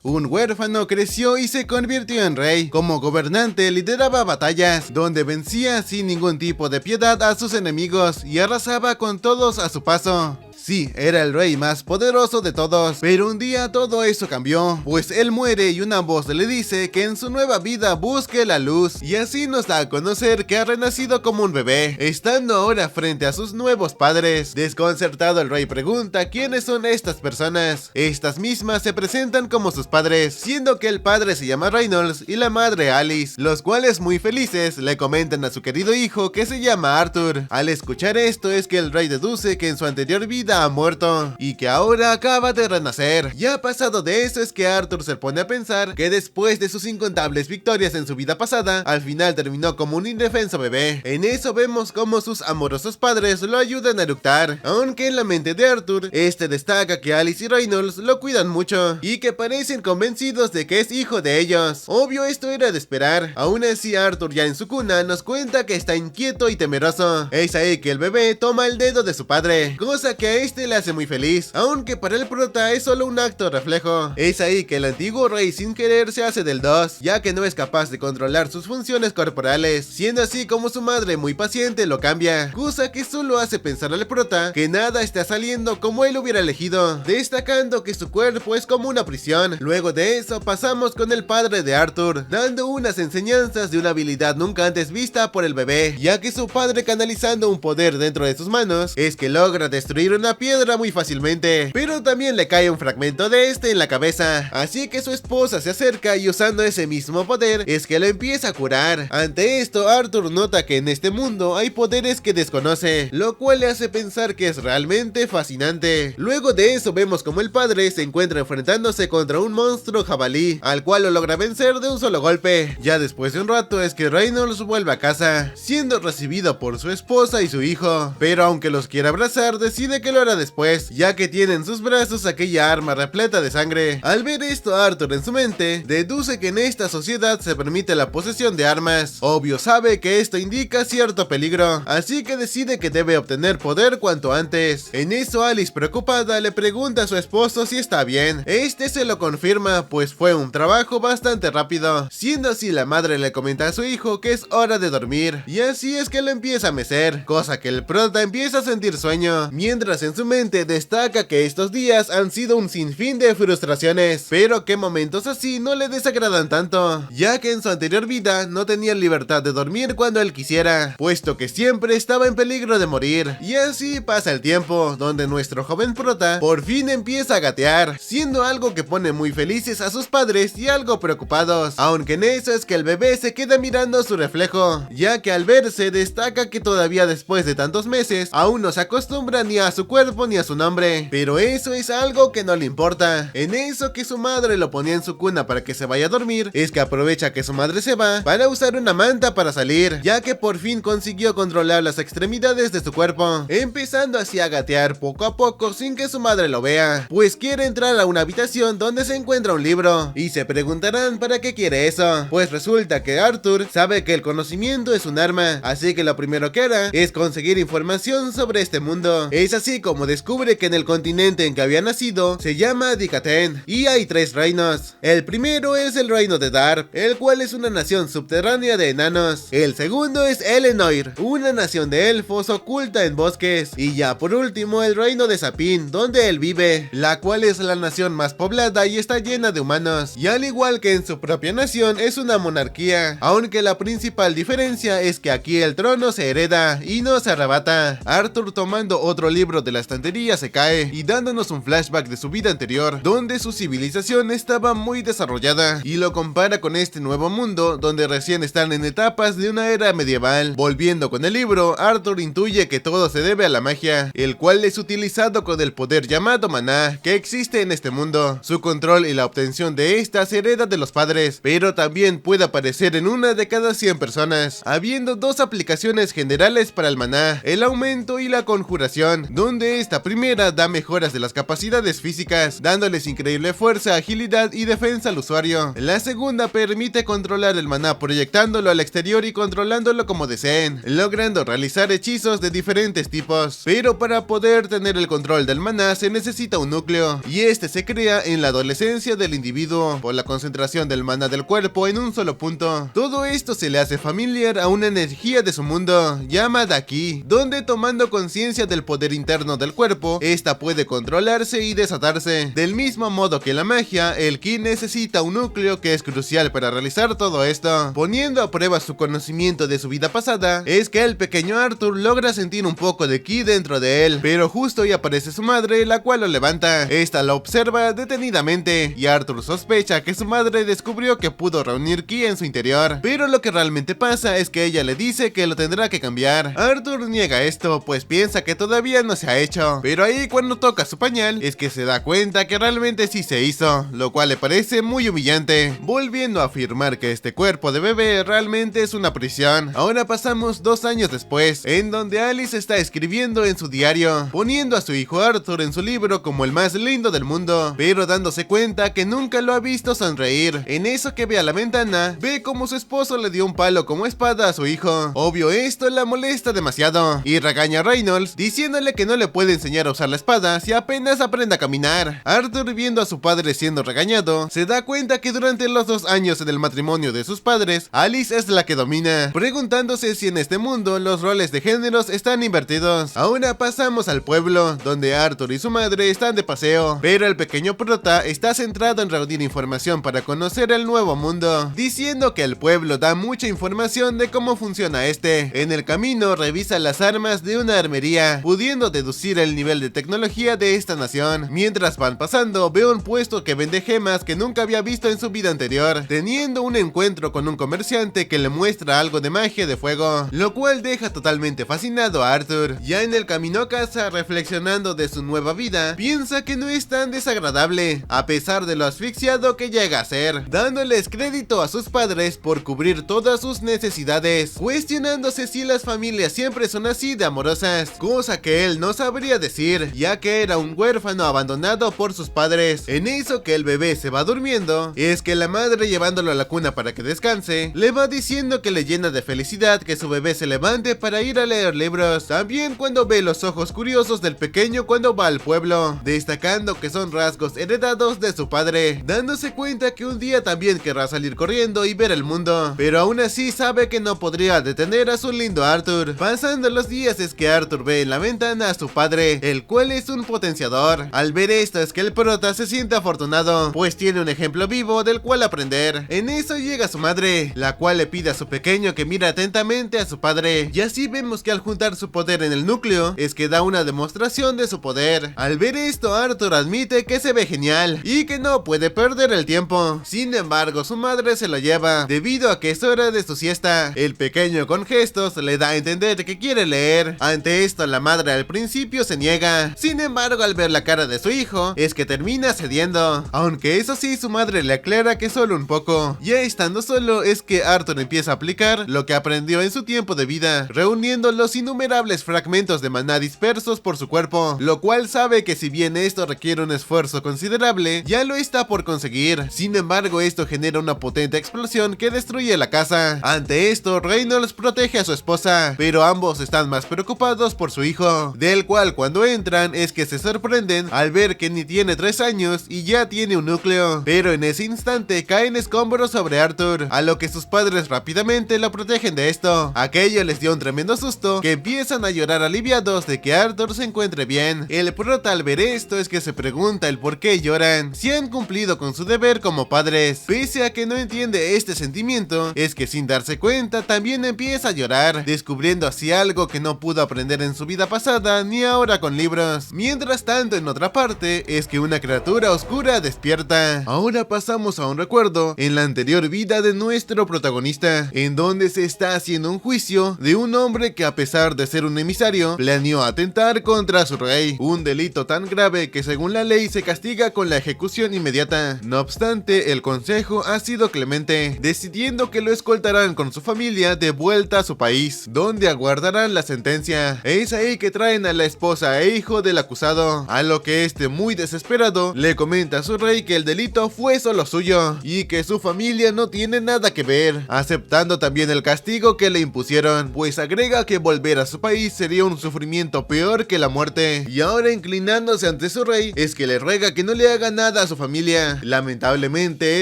Un huérfano creció y se convirtió en rey. Como gobernante lideraba batallas, donde vencía sin ningún tipo de piedad a sus enemigos y arrasaba con todos a su paso. Sí, era el rey más poderoso de todos, pero un día todo eso cambió, pues él muere y una voz le dice que en su nueva vida busque la luz, y así nos da a conocer que ha renacido como un bebé, estando ahora frente a sus nuevos padres. Desconcertado, el rey pregunta quiénes son estas personas. Estas mismas se presentan como sus padres, siendo que el padre se llama Reynolds y la madre Alice, los cuales muy felices le comentan a su querido hijo que se llama Arthur. Al escuchar esto es que el rey deduce que en su anterior vida ha muerto y que ahora acaba de renacer. Ya pasado de eso es que Arthur se pone a pensar que después de sus incontables victorias en su vida pasada, al final terminó como un indefenso bebé. En eso vemos como sus amorosos padres lo ayudan a eructar, aunque en la mente de Arthur, este destaca que Alice y Reynolds lo cuidan mucho y que parecen convencidos de que es hijo de ellos. Obvio, esto era de esperar. Aún así, Arthur ya en su cuna nos cuenta que está inquieto y temeroso. Es ahí que el bebé toma el dedo de su padre, cosa que a este le hace muy feliz, aunque para el prota es solo un acto reflejo. Es ahí que el antiguo rey sin querer se hace del 2, ya que no es capaz de controlar sus funciones corporales, siendo así como su madre muy paciente lo cambia, cosa que solo hace pensar al prota que nada está saliendo como él hubiera elegido, destacando que su cuerpo es como una prisión. Luego de eso pasamos con el padre de Arthur, dando unas enseñanzas de una habilidad nunca antes vista por el bebé, ya que su padre, canalizando un poder dentro de sus manos, es que logra destruir una piedra muy fácilmente, pero también le cae un fragmento de este en la cabeza, así que su esposa se acerca y usando ese mismo poder es que lo empieza a curar. Ante esto, Arthur nota que en este mundo hay poderes que desconoce, lo cual le hace pensar que es realmente fascinante. Luego de eso vemos como el padre se encuentra enfrentándose contra un monstruo jabalí, al cual lo logra vencer de un solo golpe. Ya después de un rato es que Reynolds vuelve a casa, siendo recibido por su esposa y su hijo, pero aunque los quiere abrazar, decide que lo hará después, ya que tiene en sus brazos aquella arma repleta de sangre. Al ver esto, Arthur en su mente deduce que en esta sociedad se permite la posesión de armas. Obvio sabe que esto indica cierto peligro, así que decide que debe obtener poder cuanto antes. En eso, Alice, preocupada, le pregunta a su esposo si está bien. Este se lo confirma, pues fue un trabajo bastante rápido, siendo así la madre le comenta a su hijo que es hora de dormir, y así es que lo empieza a mecer, cosa que el prota empieza a sentir sueño, mientras en su mente destaca que estos días han sido un sinfín de frustraciones, pero que momentos así no le desagradan tanto, ya que en su anterior vida no tenía libertad de dormir cuando él quisiera, puesto que siempre estaba en peligro de morir. Y así pasa el tiempo, donde nuestro joven prota por fin empieza a gatear, siendo algo que pone muy felices a sus padres y algo preocupados, aunque en eso es que el bebé se queda mirando su reflejo, ya que al verse destaca que todavía después de tantos meses aún no se acostumbra ni a su cuerpo ni a su nombre, pero eso es algo que no le importa. En eso que su madre lo ponía en su cuna para que se vaya a dormir, es que aprovecha que su madre se va para usar una manta para salir, ya que por fin consiguió controlar las extremidades de su cuerpo, empezando así a gatear poco a poco sin que su madre lo vea, pues quiere entrar a una habitación donde se encuentra un libro, y se preguntarán para qué quiere eso, pues resulta que Arthur sabe que el conocimiento es un arma, así que lo primero que hará es conseguir información sobre este mundo. Es así como descubre que en el continente en que había nacido se llama Dikaten, y hay 3 reinos. El primero es el reino de Dar, el cual es una nación subterránea de enanos. El segundo es Elenoir, una nación de elfos oculta en bosques, y ya por último el reino de Sapin, donde él vive, la cual es la nación más poblada y está llena de humanos, y al igual que en su propia nación es una monarquía, aunque la principal diferencia es que aquí el trono se hereda y no se arrebata. Arthur, tomando otro libro de la estantería, se cae y dándonos un flashback de su vida anterior, donde su civilización estaba muy desarrollada, y lo compara con este nuevo mundo donde recién están en etapas de una era medieval. Volviendo con el libro, Arthur intuye que todo se debe a la magia, el cual es utilizado con el poder llamado maná que existe en este mundo. Su control y la obtención de esta se hereda de los padres, pero también puede aparecer en una de cada 100 personas, habiendo 2 aplicaciones generales para el maná, el aumento y la conjuración, donde donde esta primera da mejoras de las capacidades físicas, dándoles increíble fuerza, agilidad y defensa al usuario. La segunda permite controlar el maná proyectándolo al exterior y controlándolo como deseen, logrando realizar hechizos de diferentes tipos. Pero para poder tener el control del maná se necesita un núcleo, y este se crea en la adolescencia del individuo por la concentración del maná del cuerpo en un solo punto. Todo esto se le hace familiar a una energía de su mundo llamada Ki, donde tomando conciencia del poder interno del cuerpo, esta puede controlarse y desatarse. Del mismo modo que la magia, el Ki necesita un núcleo que es crucial para realizar todo esto. Poniendo a prueba su conocimiento de su vida pasada, es que el pequeño Arthur logra sentir un poco de Ki dentro de él, pero justo ahí aparece su madre, la cual lo levanta. Esta lo observa detenidamente y Arthur sospecha que su madre descubrió que pudo reunir Ki en su interior, pero lo que realmente pasa es que ella le dice que lo tendrá que cambiar. Arthur niega esto, pues piensa que todavía no se ha hecho, pero ahí cuando toca su pañal es que se da cuenta que realmente sí se hizo, lo cual le parece muy humillante, volviendo a afirmar que este cuerpo de bebé realmente es una prisión. Ahora pasamos 2 años después, en donde Alice está escribiendo en su diario, poniendo a su hijo Arthur en su libro como el más lindo del mundo, pero dándose cuenta que nunca lo ha visto sonreír. En eso que ve a la ventana, ve como su esposo le dio un palo como espada a su hijo. Obvio esto la molesta demasiado, y regaña a Reynolds diciéndole que no le puede enseñar a usar la espada si apenas aprende a caminar. Arthur, viendo a su padre siendo regañado, se da cuenta que durante los 2 años en el matrimonio de sus padres, Alice es la que domina, preguntándose si en este mundo los roles de géneros están invertidos. Ahora pasamos al pueblo, donde Arthur y su madre están de paseo, pero el pequeño prota está centrado en reunir información para conocer el nuevo mundo, diciendo que el pueblo da mucha información de cómo funciona este. En el camino revisa las armas de una armería, pudiendo deducir el nivel de tecnología de esta nación. Mientras van pasando, ve un puesto que vende gemas que nunca había visto en su vida anterior, teniendo un encuentro con un comerciante que le muestra algo de magia de fuego, lo cual deja totalmente fascinado a Arthur. Ya en el camino a casa, reflexionando de su nueva vida, piensa que no es tan desagradable, a pesar de lo asfixiado que llega a ser, dándoles crédito a sus padres por cubrir todas sus necesidades, cuestionándose si las familias siempre son así de amorosas, cosa que él no sabría decir, ya que era un huérfano abandonado por sus padres. En eso que el bebé se va durmiendo, es que la madre, llevándolo a la cuna para que descanse, le va diciendo que le llena de felicidad que su bebé se levante para ir a leer libros. También cuando ve los ojos curiosos del pequeño cuando va al pueblo, destacando que son rasgos heredados de su padre, dándose cuenta que un día también querrá salir corriendo y ver el mundo, pero aún así sabe que no podría detener a su lindo Arthur. Pasando los días es que Arthur ve en la ventana a su padre, el cual es un potenciador. Al ver esto es que el prota se siente afortunado, pues tiene un ejemplo vivo del cual aprender. En eso llega su madre, la cual le pide a su pequeño que mire atentamente a su padre, y así vemos que al juntar su poder en el núcleo, es que da una demostración de su poder. Al ver esto, Arthur admite que se ve genial, y que no puede perder el tiempo. Sin embargo, su madre se lo lleva, debido a que es hora de su siesta. El pequeño con gestos le da a entender que quiere leer. Ante esto, la madre al principio se niega. Sin embargo, al ver la cara de su hijo, es que termina cediendo, aunque eso sí, su madre le aclara que solo un poco. Ya estando solo, es que Arthur empieza a aplicar lo que aprendió en su tiempo de vida, reuniendo los innumerables fragmentos de maná dispersos por su cuerpo, lo cual sabe que si bien esto requiere un esfuerzo considerable, ya lo está por conseguir. Sin embargo, esto genera una potente explosión que destruye la casa. Ante esto, Reynolds protege a su esposa, pero ambos están más preocupados por su hijo, del cual cuando entran es que se sorprenden al ver que ni tiene 3 años y ya tiene un núcleo, pero en ese instante caen escombros sobre Arthur, a lo que sus padres rápidamente lo protegen de esto. Aquello les dio un tremendo susto, que empiezan a llorar aliviados de que Arthur se encuentre bien. El prota al ver esto es que se pregunta el por qué lloran, si han cumplido con su deber como padres. Pese a que no entiende este sentimiento, es que sin darse cuenta también empieza a llorar, descubriendo así algo que no pudo aprender en su vida pasada ni ahora con libros. Mientras tanto, en otra parte, es que una criatura oscura despierta. Ahora pasamos a un recuerdo en la anterior vida de nuestro protagonista, en donde se está haciendo un juicio de un hombre que, a pesar de ser un emisario, planeó atentar contra su rey, un delito tan grave que según la ley se castiga con la ejecución inmediata. No obstante, el consejo ha sido clemente, decidiendo que lo escoltarán con su familia de vuelta a su país, donde aguardarán la sentencia. Es ahí que traen a la esposa e hijo del acusado, a lo que este, muy desesperado, le comenta a su rey que el delito fue solo suyo y que su familia no tiene nada que ver, aceptando también el castigo que le impusieron, pues agrega que volver a su país sería un sufrimiento peor que la muerte. Y ahora, inclinándose ante su rey, es que le ruega que no le haga nada a su familia. Lamentablemente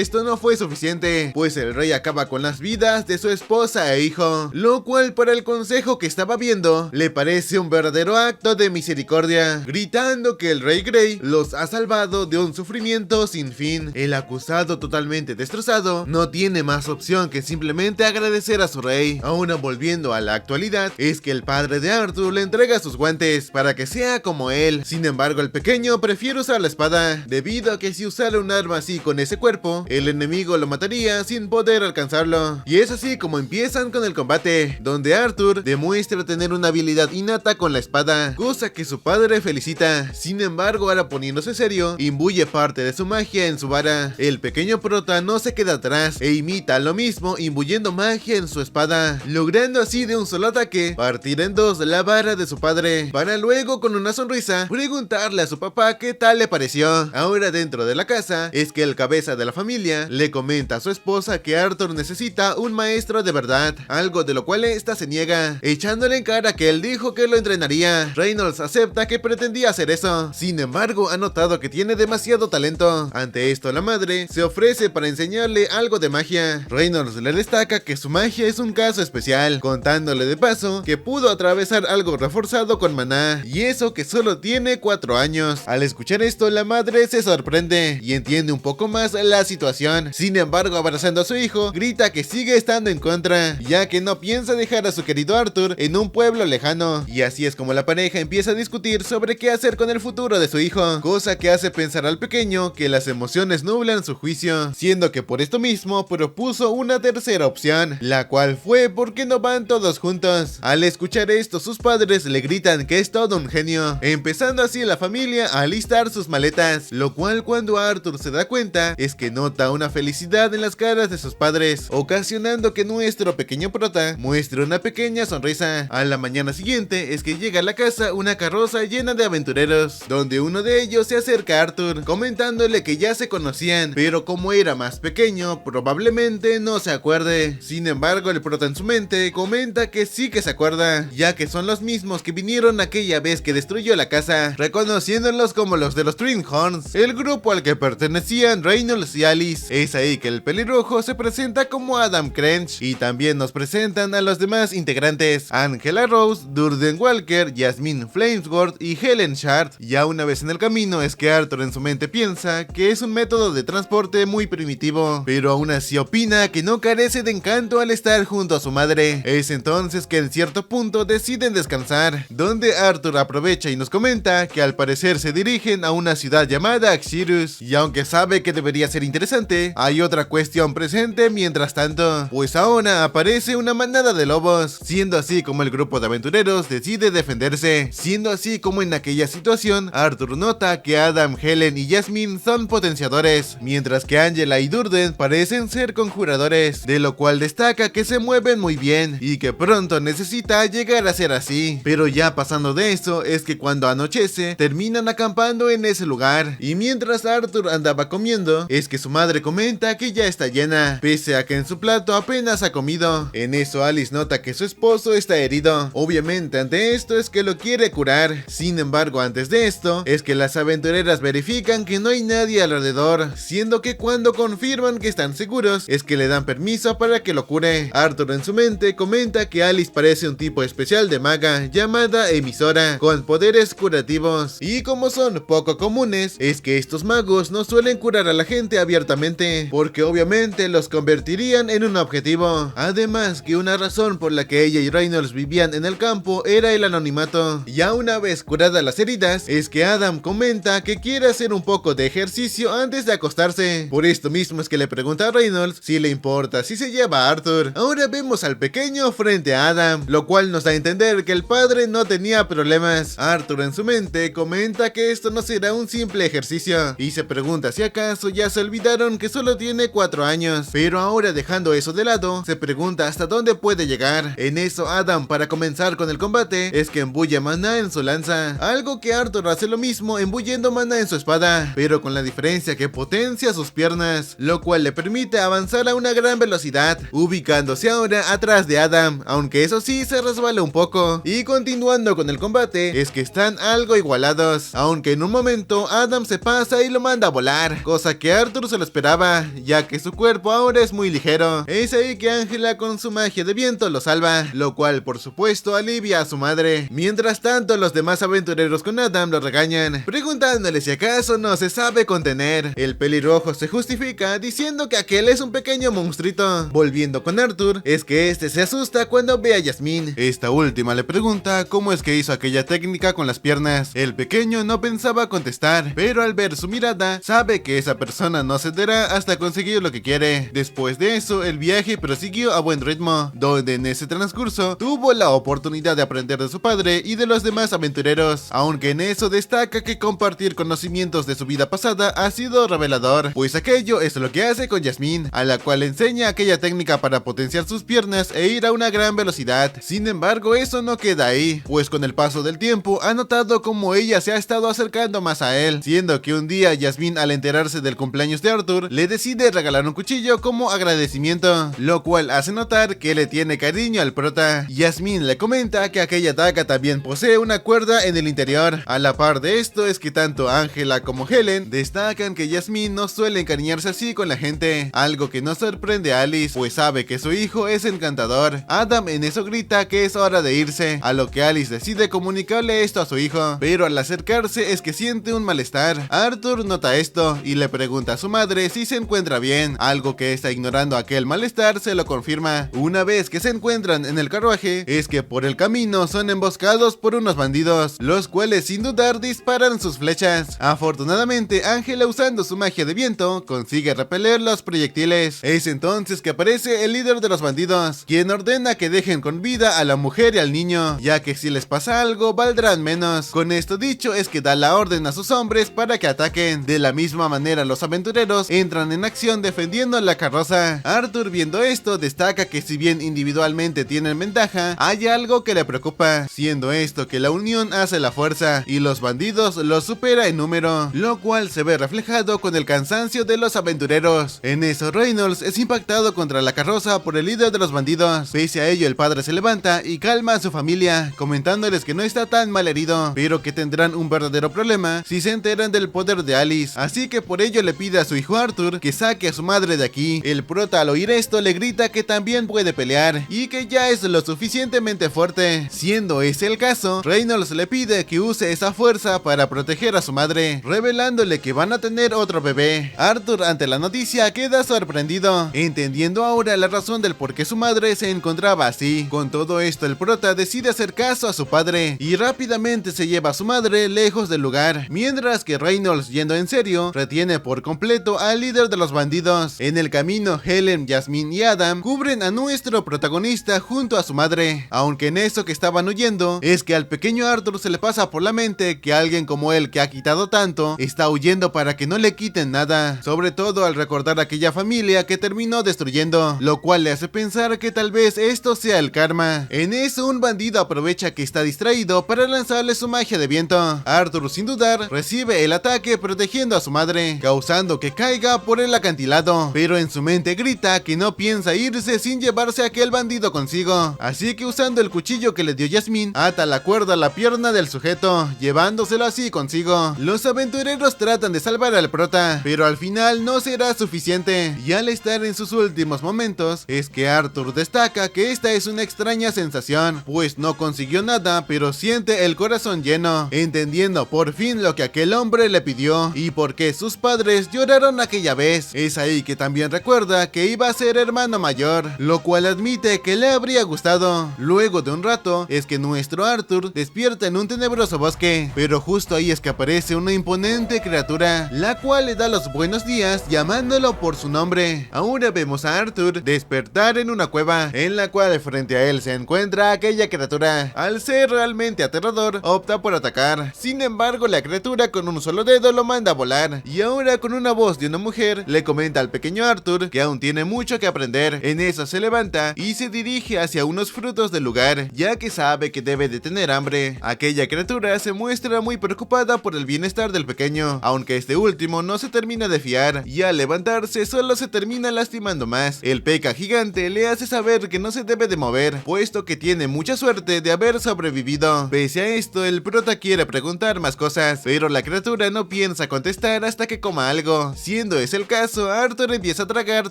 esto no fue suficiente, pues el rey acaba con las vidas de su esposa e hijo, lo cual para el consejo que estaba viendo le parece un verdadero acto de misericordia, gritando que el rey Grey los ha salvado de un sufrimiento sin fin. El acusado, totalmente destrozado, no tiene más opción que simplemente agradecer a su rey. Ahora, volviendo a la actualidad, es que el padre de Arthur le entrega sus guantes para que sea como él. Sin embargo, el pequeño prefiere usar la espada, debido a que si usara un arma así con ese cuerpo, el enemigo lo mataría sin poder alcanzarlo. Y es así como empiezan con el combate, donde Arthur demuestra tener una habilidad innata con la espada, cosa que su padre felicita. Sin embargo, ahora poniéndose serio, imbuye parte de su magia en su vara. El pequeño prota no se queda atrás e imita lo mismo, imbuyendo magia en su espada, logrando así de un solo ataque partir en dos la vara de su padre, para luego con una sonrisa preguntarle a su papá qué tal le pareció. Ahora, dentro de la casa, es que el cabeza de la familia le comenta a su esposa que Arthur necesita un maestro de verdad, algo de lo cual esta se niega, echándole en cara que él dijo que lo entrenaría. Reynolds acepta que pretendía hacer eso, sin embargo ha notado que tiene demasiado talento. Ante esto, la madre se ofrece para enseñarle algo de magia. Reynolds le destaca que su magia es un caso especial, contándole de paso que pudo atravesar algo reforzado con maná, y eso que solo tiene 4 años. Al escuchar esto, la madre se sorprende y entiende un poco más la situación. Sin embargo, abrazando a su hijo, grita que sigue estando en contra, ya que no piensa dejar a su querido Arthur en un pueblo lejano. Y así es como la pareja empieza a discutir sobre qué hacer con el futuro de su hijo, cosa que hace pensar al pequeño que las emociones nublan su juicio, siendo que por esto mismo propuso una tercera opción, la cual fue ¿por qué no van todos juntos? Al escuchar esto, sus padres le gritan que es todo un genio, empezando así la familia a alistar sus maletas, lo cual cuando Arthur se da cuenta es que nota una felicidad en las caras de sus padres, ocasionando que nuestro pequeño prota muestre una pequeña sonrisa. A la mañana siguiente es que llega a la casa una carroza llena de aventureros, donde uno de ellos se acerca a Arthur comentándole que ya se conocían, pero como era más pequeño probablemente no se acuerde. Sin embargo, el prota en su mente comenta que sí que se acuerda, ya que son los mismos que vinieron aquella vez que destruyó la casa, reconociéndolos como los de los Twin Horns, el grupo al que pertenecían Reynolds y Alice. Es ahí que el pelirrojo se presenta como Adam Crench, y también nos presentan a los demás integrantes: Angela Rose, Durden Walker, Jasmine Flamesworth y Helen Shard. Ya una vez en el camino es que Arthur en su mente piensa que es un método de transporte muy primitivo, pero aún así opina que no carece de encanto al estar junto a su madre. Es entonces que en cierto punto deciden descansar, donde Arthur aprovecha y nos comenta que al parecer se dirigen a una ciudad llamada Axirus, y aunque sabe que debería ser interesante, hay otra cuestión presente mientras tanto, pues ahora aparece una manada de lobos, siendo así como el grupo de aventureros decide defenderse, siendo así como en aquella situación Arthur nota que Adam, Helen y Jasmine son potenciadores, mientras que Angela y Durden parecen ser conjuradores, de lo cual destaca que se mueven muy bien y que pronto necesita llegar a ser así. Pero ya pasando de eso es que cuando anochece terminan acampando en ese lugar, y mientras Arthur andaba comiendo es que su madre comenta que ya está llena, pese a que en su plato apenas ha comido. En eso Alice nota que su esposo está herido, obviamente ante esto es que lo quiere curar. Sin embargo, antes de esto es que las aventureras verifican que no hay nadie alrededor, siendo que cuando confirman que están seguros es que le dan permiso para que lo cure. Arthur en su mente comenta que Alice parece un tipo especial de maga llamada Emisora, con poderes curativos, y como son poco comunes es que estos magos no suelen curar a la gente abiertamente, porque obviamente los convertirían en un objetivo. Además que una razón por la que ella y Reynolds vivían en el campo era el anonimato. Ya una vez curadas las heridas es que Adam comenta que quiere hacer un poco de ejercicio antes de acostarse, por esto mismo es que le pregunta a Reynolds si le importa si se lleva a Arthur. Ahora vemos al pequeño frente a Adam, lo cual nos da a entender que el padre no tenía problemas. Arthur en su mente comenta que esto no será un simple ejercicio, y se pregunta si acaso ya se olvidaron que solo tiene 4 años, pero ahora dejando eso de lado, se pregunta hasta dónde puede llegar. En eso Adam, para comenzar con el combate, es que embulle maná maná en su lanza, algo que Arthur hace lo mismo embuyendo maná en su espada, pero con la diferencia que potencia sus piernas, lo cual le permite avanzar a una gran velocidad, ubicándose ahora atrás de Adam, aunque eso sí se resbala un poco. Y continuando con el combate, es que están algo igualados, aunque en un momento Adam se pasa y lo manda a volar, cosa que Arthur se lo esperaba, ya que su cuerpo ahora es muy ligero. Es ahí que Angela con su magia de viento lo salva, lo cual por supuesto alivia a su madre. Mientras tanto, los demás aventureros con Adam lo regañan, preguntándole si acaso no se sabe contener. El pelirrojo se justifica diciendo que aquel es un pequeño monstruito. Volviendo con Arthur, es que este se asusta cuando ve a Jasmine. Esta última le pregunta cómo es que hizo aquella técnica con las piernas. El pequeño no pensaba contestar, pero al ver su mirada, sabe que esa persona no cederá hasta conseguir lo que quiere. Después de eso, el viaje prosiguió a buen ritmo, donde en ese transcurso tuvo la oportunidad de aprender de su padre y de los demás aventureros, aunque en eso destaca que compartir conocimientos de su vida pasada ha sido revelador, pues aquello es lo que hace con Jasmine, a la cual enseña aquella técnica para potenciar sus piernas e ir a una gran velocidad. Sin embargo, eso no queda ahí, pues con el paso del tiempo ha notado como ella se ha estado acercando más a él, siendo que un día Jasmine, al enterarse del cumpleaños de Arthur, le decide regalar un cuchillo como agradecimiento, lo cual hace notar que le tiene cariño al prota. Jasmine le comenta que aquella daga también posee una cuerda en el interior. A la par de esto es que tanto Angela como Helen destacan que Jasmine no suele encariñarse así con la gente, algo que no sorprende a Alice, pues sabe que su hijo es encantador. Adam en eso grita que es hora de irse, a lo que Alice decide comunicarle esto a su hijo, pero al acercarse es que siente un malestar. Arthur nota esto y le pregunta a su madre si se encuentra bien, algo que está ignorando aquel malestar se lo confirma. Una vez que se encuentran en el carruaje, es que por el camino son emboscados por unos bandidos, los cuales sin dudar disparan sus flechas. Afortunadamente, Angela, usando su magia de viento, consigue repeler los proyectiles. Es entonces que aparece el líder de los bandidos, quien ordena que dejen con vida a la mujer y al niño, ya que si les pasa algo valdrán menos. Con esto dicho, es que da la orden a sus hombres para que ataquen. De la misma manera, los aventureros entran en acción defendiendo la carroza. Arthur, viendo esto, destaca que si bien individualmente tienen ventaja, hay algo que le preocupa, siendo esto que la unión hace la fuerza y los bandidos los supera en número, lo cual se ve reflejado con el cansancio de los aventureros. En eso, Reynolds es impactado contra la carroza por el líder de los bandidos. Pese a ello, el padre se levanta y calma a su familia, comentándoles que no está tan mal herido, pero que tendrán un verdadero problema si se enteran del poder de Alice, así que por ello le pide a su hijo Arthur que saque a su madre de aquí. El prota, al oír esto, le grita que también puede pelear y que ya es lo suficientemente fuerte. Siendo ese el caso, Reynolds le pide que use esa fuerza para proteger a su madre, revelándole que van a tener otro bebé. Arthur, ante la noticia, queda sorprendido, entendiendo ahora la razón del por qué su madre se encontraba así. Con todo esto, el prota decide hacer caso a su padre y rápidamente se lleva a su madre lejos del lugar, mientras que Reynolds, yendo en serio, retiene por completo al líder de los bandidos. En el camino, Helen, Jasmine y Adam cubren a nuestro protagonista junto a su madre, aunque en eso que estaban huyendo, es que al pequeño Arthur se le pasa por la mente que alguien como él, que ha quitado tanto, está huyendo para que no le quiten nada, sobre todo al recordar aquella familia que terminó destruyendo, lo cual le hace pensar que tal vez esto sea el karma. En eso, un bandido aprovecha que está distraído para lanzarle su magia de viento. Arthur, sin dudar, recibe el ataque protegiendo a su madre, causando que caiga por el acantilado, pero en su mente grita que no piensa irse sin llevarse a aquel bandido consigo, así que usando el cuchillo que le dio Jasmine, ata la cuerda a la pierna del sujeto, llevándoselo así consigo. Los aventureros tratan de salvar al prota, pero al final no será suficiente, y al estar en sus últimos momentos, es que Arthur destaca que esta es una extraña sensación, pues no consiguió nada, pero siente el corazón lleno, entendiendo por fin lo que aquel hombre le pidió y por qué sus padres lloraron aquella vez. Es ahí que también recuerda que iba a ser hermano mayor, lo cual admite que le habría gustado. Luego de un rato, es que nuestro Arthur despierta en un tenebroso bosque, pero justo ahí es que aparece una imponente criatura, la cual le da los buenos días llamándolo por su nombre. Ahora vemos a Arthur despertar en una cueva, en la cual frente a él se encuentra aquella criatura. Al ser realmente aterrador, opta por atacar. Sin embargo, la criatura con un solo dedo lo manda a volar, y ahora con una voz de una mujer le comenta al pequeño Arthur que aún tiene mucho que aprender. En eso se levanta y se dirige hacia unos frutos del lugar, ya que sabe que debe detener tener hambre. Aquella criatura se muestra muy preocupada por el bienestar del pequeño, aunque este último no se termina de fiar, y al levantarse solo se termina lastimando más. El P.E.K.K.A gigante le hace saber que no se debe de mover, puesto que tiene mucha suerte de haber sobrevivido. Pese a esto, el prota quiere preguntar más cosas, pero la criatura no piensa contestar hasta que coma algo. Siendo ese el caso, Arthur empieza a tragar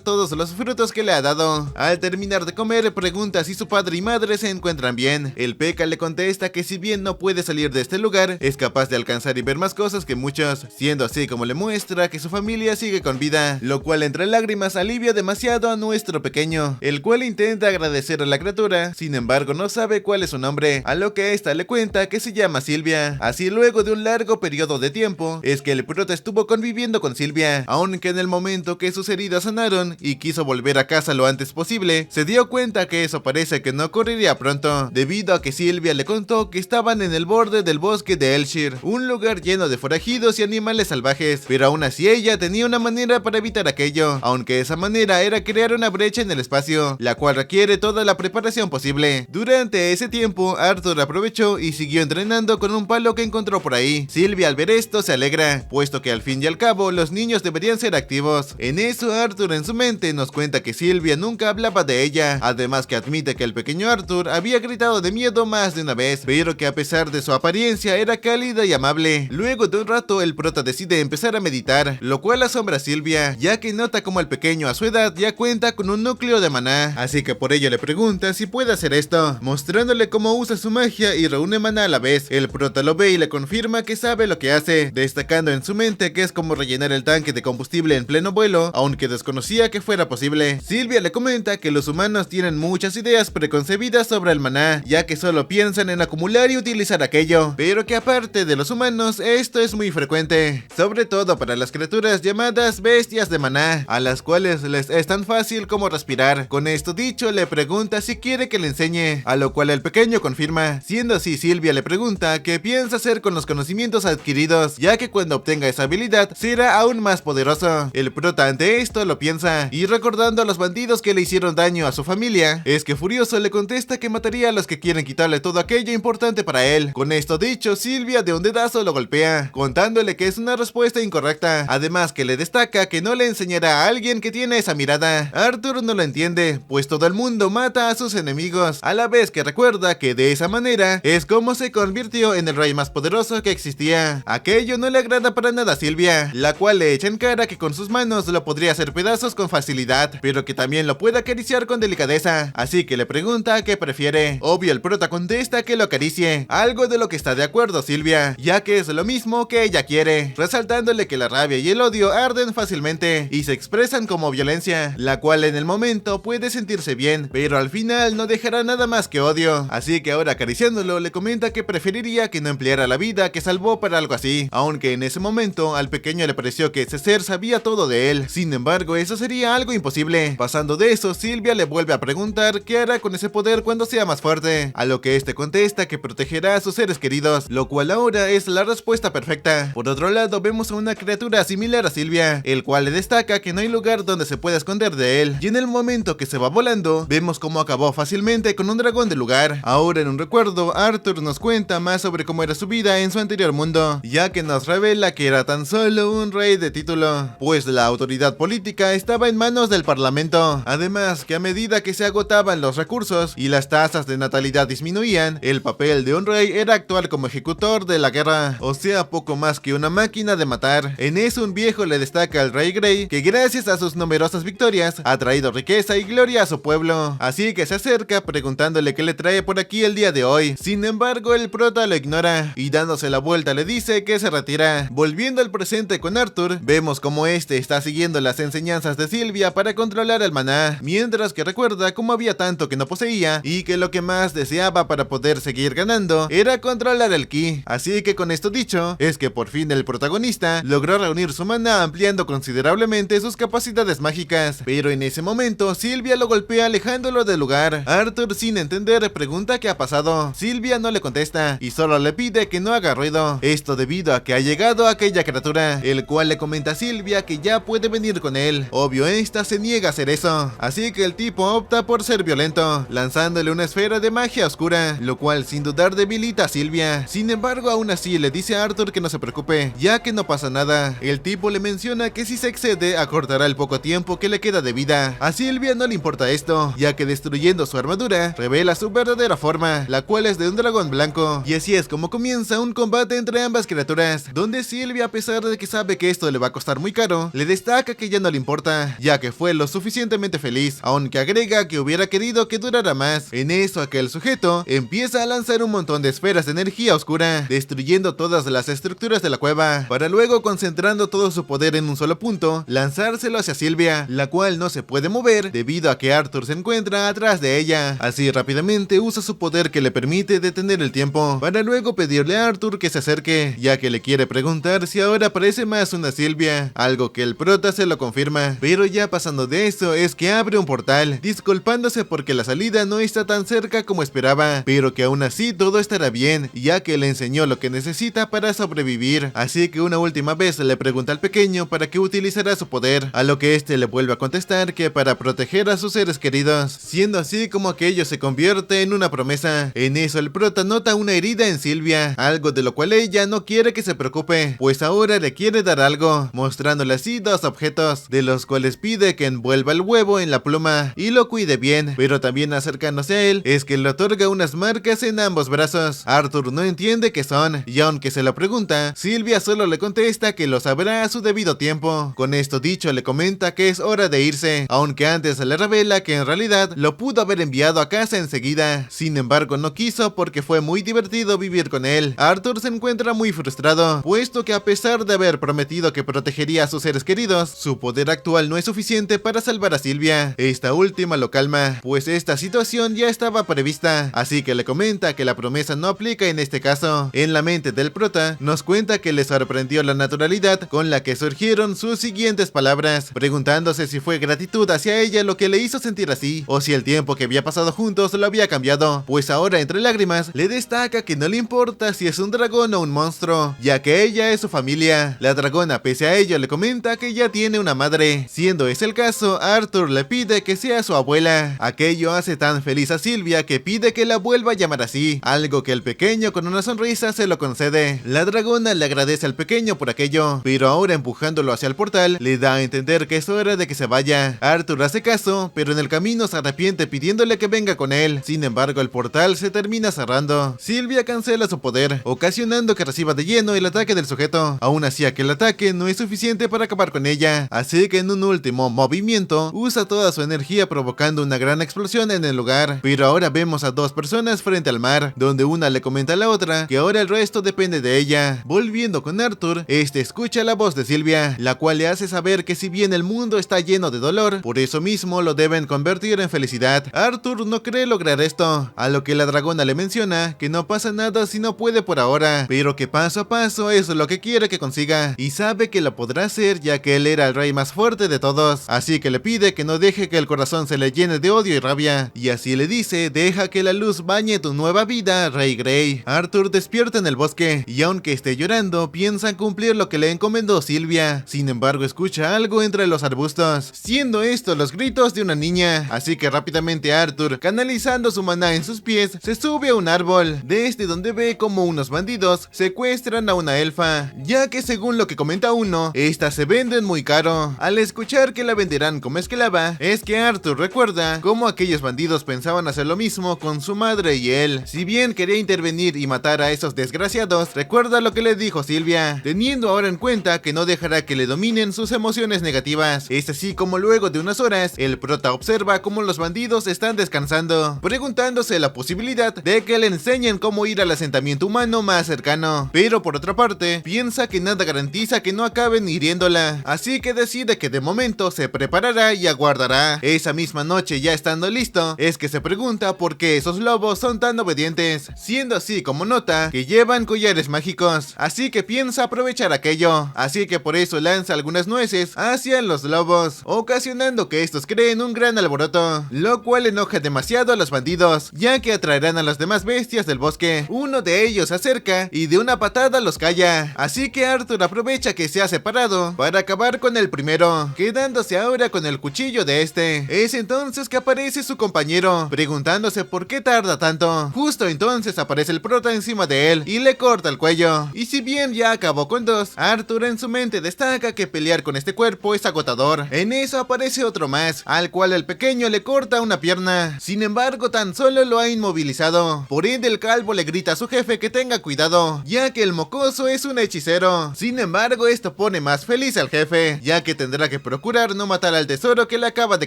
todos los frutos que le ha dado. Al terminar de comer, pregunta si su padre y madre se encuentran bien. El P.E.K.K.A le contesta que si bien no puede salir de este lugar, es capaz de alcanzar y ver más cosas que muchos, siendo así como le muestra que su familia sigue con vida, lo cual entre lágrimas alivia demasiado a nuestro pequeño, el cual intenta agradecer a la criatura, sin embargo no sabe cuál es su nombre, a lo que esta le cuenta que se llama Silvia. Así luego de un largo periodo de tiempo, es que el prota estuvo conviviendo con Silvia, aunque en el momento que sus heridas sanaron y quiso volver a casa lo antes posible, se dio cuenta que eso parece que no ocurriría pronto, debido a que Silvia le contó que estaban en el borde del bosque de Elshire, un lugar lleno de forajidos y animales salvajes, pero aún así ella tenía una manera para evitar aquello, aunque esa manera era crear una brecha en el espacio, la cual requiere toda la preparación posible. Durante ese tiempo, Arthur aprovechó y siguió entrenando con un palo que encontró por ahí. Silvia al ver esto se alegra, puesto que al fin y al cabo los niños deberían ser activos. En eso Arthur en su mente nos cuenta que Silvia nunca hablaba de ella, además que admite que el pequeño Arthur había gritado de miedo más de una vez, pero que a pesar de su apariencia era cálida y amable. Luego de un rato el prota decide empezar a meditar, lo cual asombra a Silvia, ya que nota como el pequeño a su edad ya cuenta con un núcleo de maná, así que por ello le pregunta si puede hacer esto, mostrándole cómo usa su magia y reúne maná a la vez. El prota lo ve y le confirma que sabe lo que hace, destacando en su mente que es como rellenar el tanque de combustible en pleno vuelo, aunque desconocía que fuera posible. Silvia le comenta que los humanos tienen muchas ideas preconcebidas sobre el maná, ya que solo piensan en acumular y utilizar aquello, pero que aparte de los humanos esto es muy frecuente, sobre todo para las criaturas llamadas bestias de maná, a las cuales les es tan fácil como respirar. Con esto dicho, le pregunta si quiere que le enseñe, a lo cual el pequeño confirma. Siendo así, Silvia le pregunta qué piensa hacer con los conocimientos adquiridos, ya que cuando obtenga esa habilidad será aún más poderoso. El prota ante esto lo piensa, y recordando a los bandidos que le hicieron daño a su familia, es que furioso le contesta que mataría a los que quieren quitarle todo aquello importante para él. Con esto dicho, Silvia de un dedazo lo golpea, contándole que es una respuesta incorrecta, además que le destaca que no le enseñará a alguien que tiene esa mirada. Arthur no lo entiende, pues todo el mundo mata a sus enemigos, a la vez que recuerda que de esa manera es como se convirtió en el rey más poderoso que existía. Aquello no le agrada para nada a Silvia, la cual le echa en cara que con sus manos lo podría hacer pedazos con facilidad, pero que también lo puede acariciar con delicadeza, así que le pregunta qué prefiere. Obvio el prota contesta que lo acaricie, algo de lo que está de acuerdo Silvia, ya que es lo mismo que ella quiere, resaltándole que la rabia y el odio arden fácilmente y se expresan como violencia, la cual en el momento puede sentirse bien, pero al final no dejará nada más que odio, así que ahora acariciándolo le comenta que preferiría que no empleara la vida que salvó para algo así, aunque en ese momento al pequeño le pareció que ese ser sabía todo de él. Sin embargo, eso sería algo imposible. Pasando de eso, Silvia le vuelve a preguntar qué hará con ese poder cuando sea más fuerte, a lo que este contesta que protegerá a sus seres queridos, lo cual ahora es la respuesta perfecta. Por otro lado, vemos a una criatura similar a Silvia, el cual le destaca que no hay lugar donde se pueda esconder de él, y en el momento que se va volando, vemos cómo acabó fácilmente con un dragón del lugar. Ahora en un recuerdo, Arthur nos cuenta más sobre cómo era su vida en su anterior mundo, ya que nos revela que era tan solo un rey de título, pues la autoridad política estaba en manos del parlamento, además que a medida que se agotaban los recursos y las tasas de natalidad disminuían, el papel de un rey era actuar como ejecutor de la guerra, o sea poco más que una máquina de matar. En eso un viejo le destaca al rey Grey que gracias a sus numerosas victorias ha traído riqueza y gloria a su pueblo, así que se acerca preguntándole qué le trae por aquí el día de hoy. Sin embargo el prota lo ignora y dándose la vuelta le dice que se retira. Volviendo al presente con Arthur, vemos como este está siguiendo las enseñanzas de Silvia para controlar el maná, mientras que recuerda cómo había tanto que no poseía y que lo que más deseaba para poder seguir ganando era controlar el ki. Así que con esto dicho, es que por fin el protagonista logró reunir su maná ampliando considerablemente sus capacidades mágicas, pero en ese momento Silvia lo golpea alejándolo del lugar. Arthur sin entender pregunta qué ha pasado. Silvia no le contesta y solo le pide que no haga ruido, esto debido a que ha llegado aquella criatura, el cual le comenta a Silvia que ya puede venir con él. Obvio esta se niega a hacer eso, así que el tipo opta por ser violento, lanzándole una esfera de magia oscura, lo cual sin dudar debilita a Sylvia. Sin embargo, aún así le dice a Arthur que no se preocupe, ya que no pasa nada. El tipo le menciona que si se excede acortará el poco tiempo que le queda de vida. A Sylvia no le importa esto, ya que destruyendo su armadura revela su verdadera forma, la cual es de un dragón blanco. Y así es como comienza un combate entre ambas criaturas, donde Sylvia, a pesar de que sabe que esto le va a costar muy caro, le destaca que ya no le importa, ya que fue lo suficientemente feliz, aunque agrega que hubiera querido que durara más. En eso aquel sujeto empieza a lanzar un montón de esferas de energía oscura, destruyendo todas las estructuras de la cueva, para luego, concentrando todo su poder en un solo punto, lanzárselo hacia Sylvia, la cual no se puede mover debido a que Arthur se encuentra atrás de ella. Así rápidamente usa su poder que le permite detener el tiempo, para luego pedirle a Arthur que se acerque, ya que le quiere preguntar si ahora parece más una Sylvia, algo que el prota se lo confirma. Pero ya pasando de eso es que abre un portal, disculpándose porque la salida no está tan cerca como esperaba, pero que aún así todo estará bien, ya que le enseñó lo que necesita para sobrevivir. Así que una última vez le pregunta al pequeño para qué utilizará su poder, a lo que este le vuelve a contestar que para proteger a sus seres queridos, siendo así como que ello se convierte en una promesa. En eso el prota nota una herida en Sylvia, algo de lo cual ella no quiere que se preocupe, pues ahora le quiere dar algo, mostrándole así dos objetos, de los cuales pide que envuelva el huevo en la pluma y lo cuide bien, pero también acercándose a él es que le otorga unas marcas en ambos brazos. Arthur no entiende qué son, y aunque se lo pregunta, Sylvia solo le contesta que lo sabrá a su debido tiempo. Con esto dicho le comenta que es hora de irse, aunque antes le revela que en realidad lo pudo haber enviado a casa enseguida. Sin embargo no quiso porque fue muy divertido vivir con él. Arthur se encuentra muy frustrado, puesto que a pesar de haber prometido que protegería a sus seres queridos, su poder actual no es suficiente para salvar a Sylvia. Esta última lo calma, pues esta situación ya estaba prevista, así que le comenta que la promesa no aplica en este caso. En la mente del prota nos cuenta que le sorprendió la naturalidad con la que surgieron sus siguientes palabras, preguntándose si fue gratitud hacia ella lo que le hizo sentir así, o si el tiempo que había pasado juntos lo había cambiado, pues ahora entre lágrimas le destaca que no le importa si es un dragón o un monstruo, ya que ella es su familia. La dragona, pese a ello, le comenta que ya tiene una madre. Siendo ese el caso, Arthur le pide que sea su abuela. Aquello hace tan feliz a Sylvia que pide que la vuelva a llamar así, algo que el pequeño con una sonrisa se lo concede. La dragona le agradece al pequeño por aquello, pero ahora empujándolo hacia el portal le da a entender que es hora de que se vaya. Arthur hace caso, pero en el camino se arrepiente pidiéndole que venga con él. Sin embargo, el portal se termina cerrando. Sylvia cancela su poder, ocasionando que reciba de lleno el ataque del sujeto. Aún así, aquel ataque no es suficiente para acabar con ella, así que en un último movimiento usa toda su energía provocando una gran explosión en el lugar. Pero ahora vemos a dos personas frente al mar, donde una le comenta a la otra que ahora el resto depende de ella. Volviendo con Arthur, este escucha la voz de Sylvia, la cual le hace saber que si bien el mundo está lleno de dolor, por eso mismo lo deben convertir en felicidad. Arthur no cree lograr esto, a lo que la dragona le menciona que no pasa nada si no puede por ahora, pero que paso a paso es lo que quiere que consiga, y sabe que lo podrá hacer ya que él era el rey más fuerte de todos, así que le pide que no deje que el corazón se le llene de odio y rabia, y así le dice: deja que la luz bañe tu nueva vida, Rey Grey. Arthur despierta en el bosque, y aunque esté llorando, piensa en cumplir lo que le encomendó Sylvia. Sin embargo, escucha algo entre los arbustos, siendo esto los gritos de una niña, así que rápidamente Arthur, canalizando su maná en sus pies, se sube a un árbol, desde donde ve como unos bandidos secuestran a una elfa, ya que según lo que comenta uno, estas se venden muy caro. Al escuchar que la venderán como esclava, es que Arthur recuerda cómo aquellos bandidos pensaban hacer lo mismo con su madre y él. Si bien quería intervenir y matar a esos desgraciados, recuerda lo que le dijo Sylvia, teniendo ahora en cuenta que no dejará que le dominen sus emociones negativas. Es así como luego de unas horas, el prota observa cómo los bandidos están descansando, preguntándose la posibilidad de que le enseñen cómo ir al asentamiento humano más cercano, pero por otra parte, piensa que nada garantiza que no acaben hiriéndola, así que decide que de momento se preparará y aguardará. Esa misma noche, ya estando listo, es que se pregunta por qué esos lobos son tan obedientes, siendo así como nota que llevan collares mágicos, así que piensa aprovechar aquello, así que por eso lanza algunas nueces hacia los lobos, ocasionando que estos creen un gran alboroto, lo cual enoja demasiado a los bandidos, ya que atraerán a las demás bestias del bosque. Uno de ellos se acerca y de una patada los calla, así que Arthur aprovecha que se ha separado para acabar con el primero, quedándose ahora con el cuchillo de este. Es entonces que aparece su compañero, preguntándose por qué tarda tanto. Justo entonces aparece el prota encima de él y le corta el cuello. Y si bien ya acabó con dos, Arthur en su mente destaca que pelear con este cuerpo es agotador. En eso aparece otro más, al cual el pequeño le corta una pierna. Sin embargo, tan solo lo ha inmovilizado. Por ende, el calvo le grita a su jefe que tenga cuidado, ya que el mocoso es un hechicero. Sin embargo, esto pone más feliz al jefe, ya que tendrá que procurar no matar al tesoro que le acaba de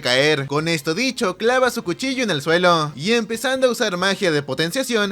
caer. Con esto dicho, clava su cuchillo en el suelo y empezando a usar magia de potenciación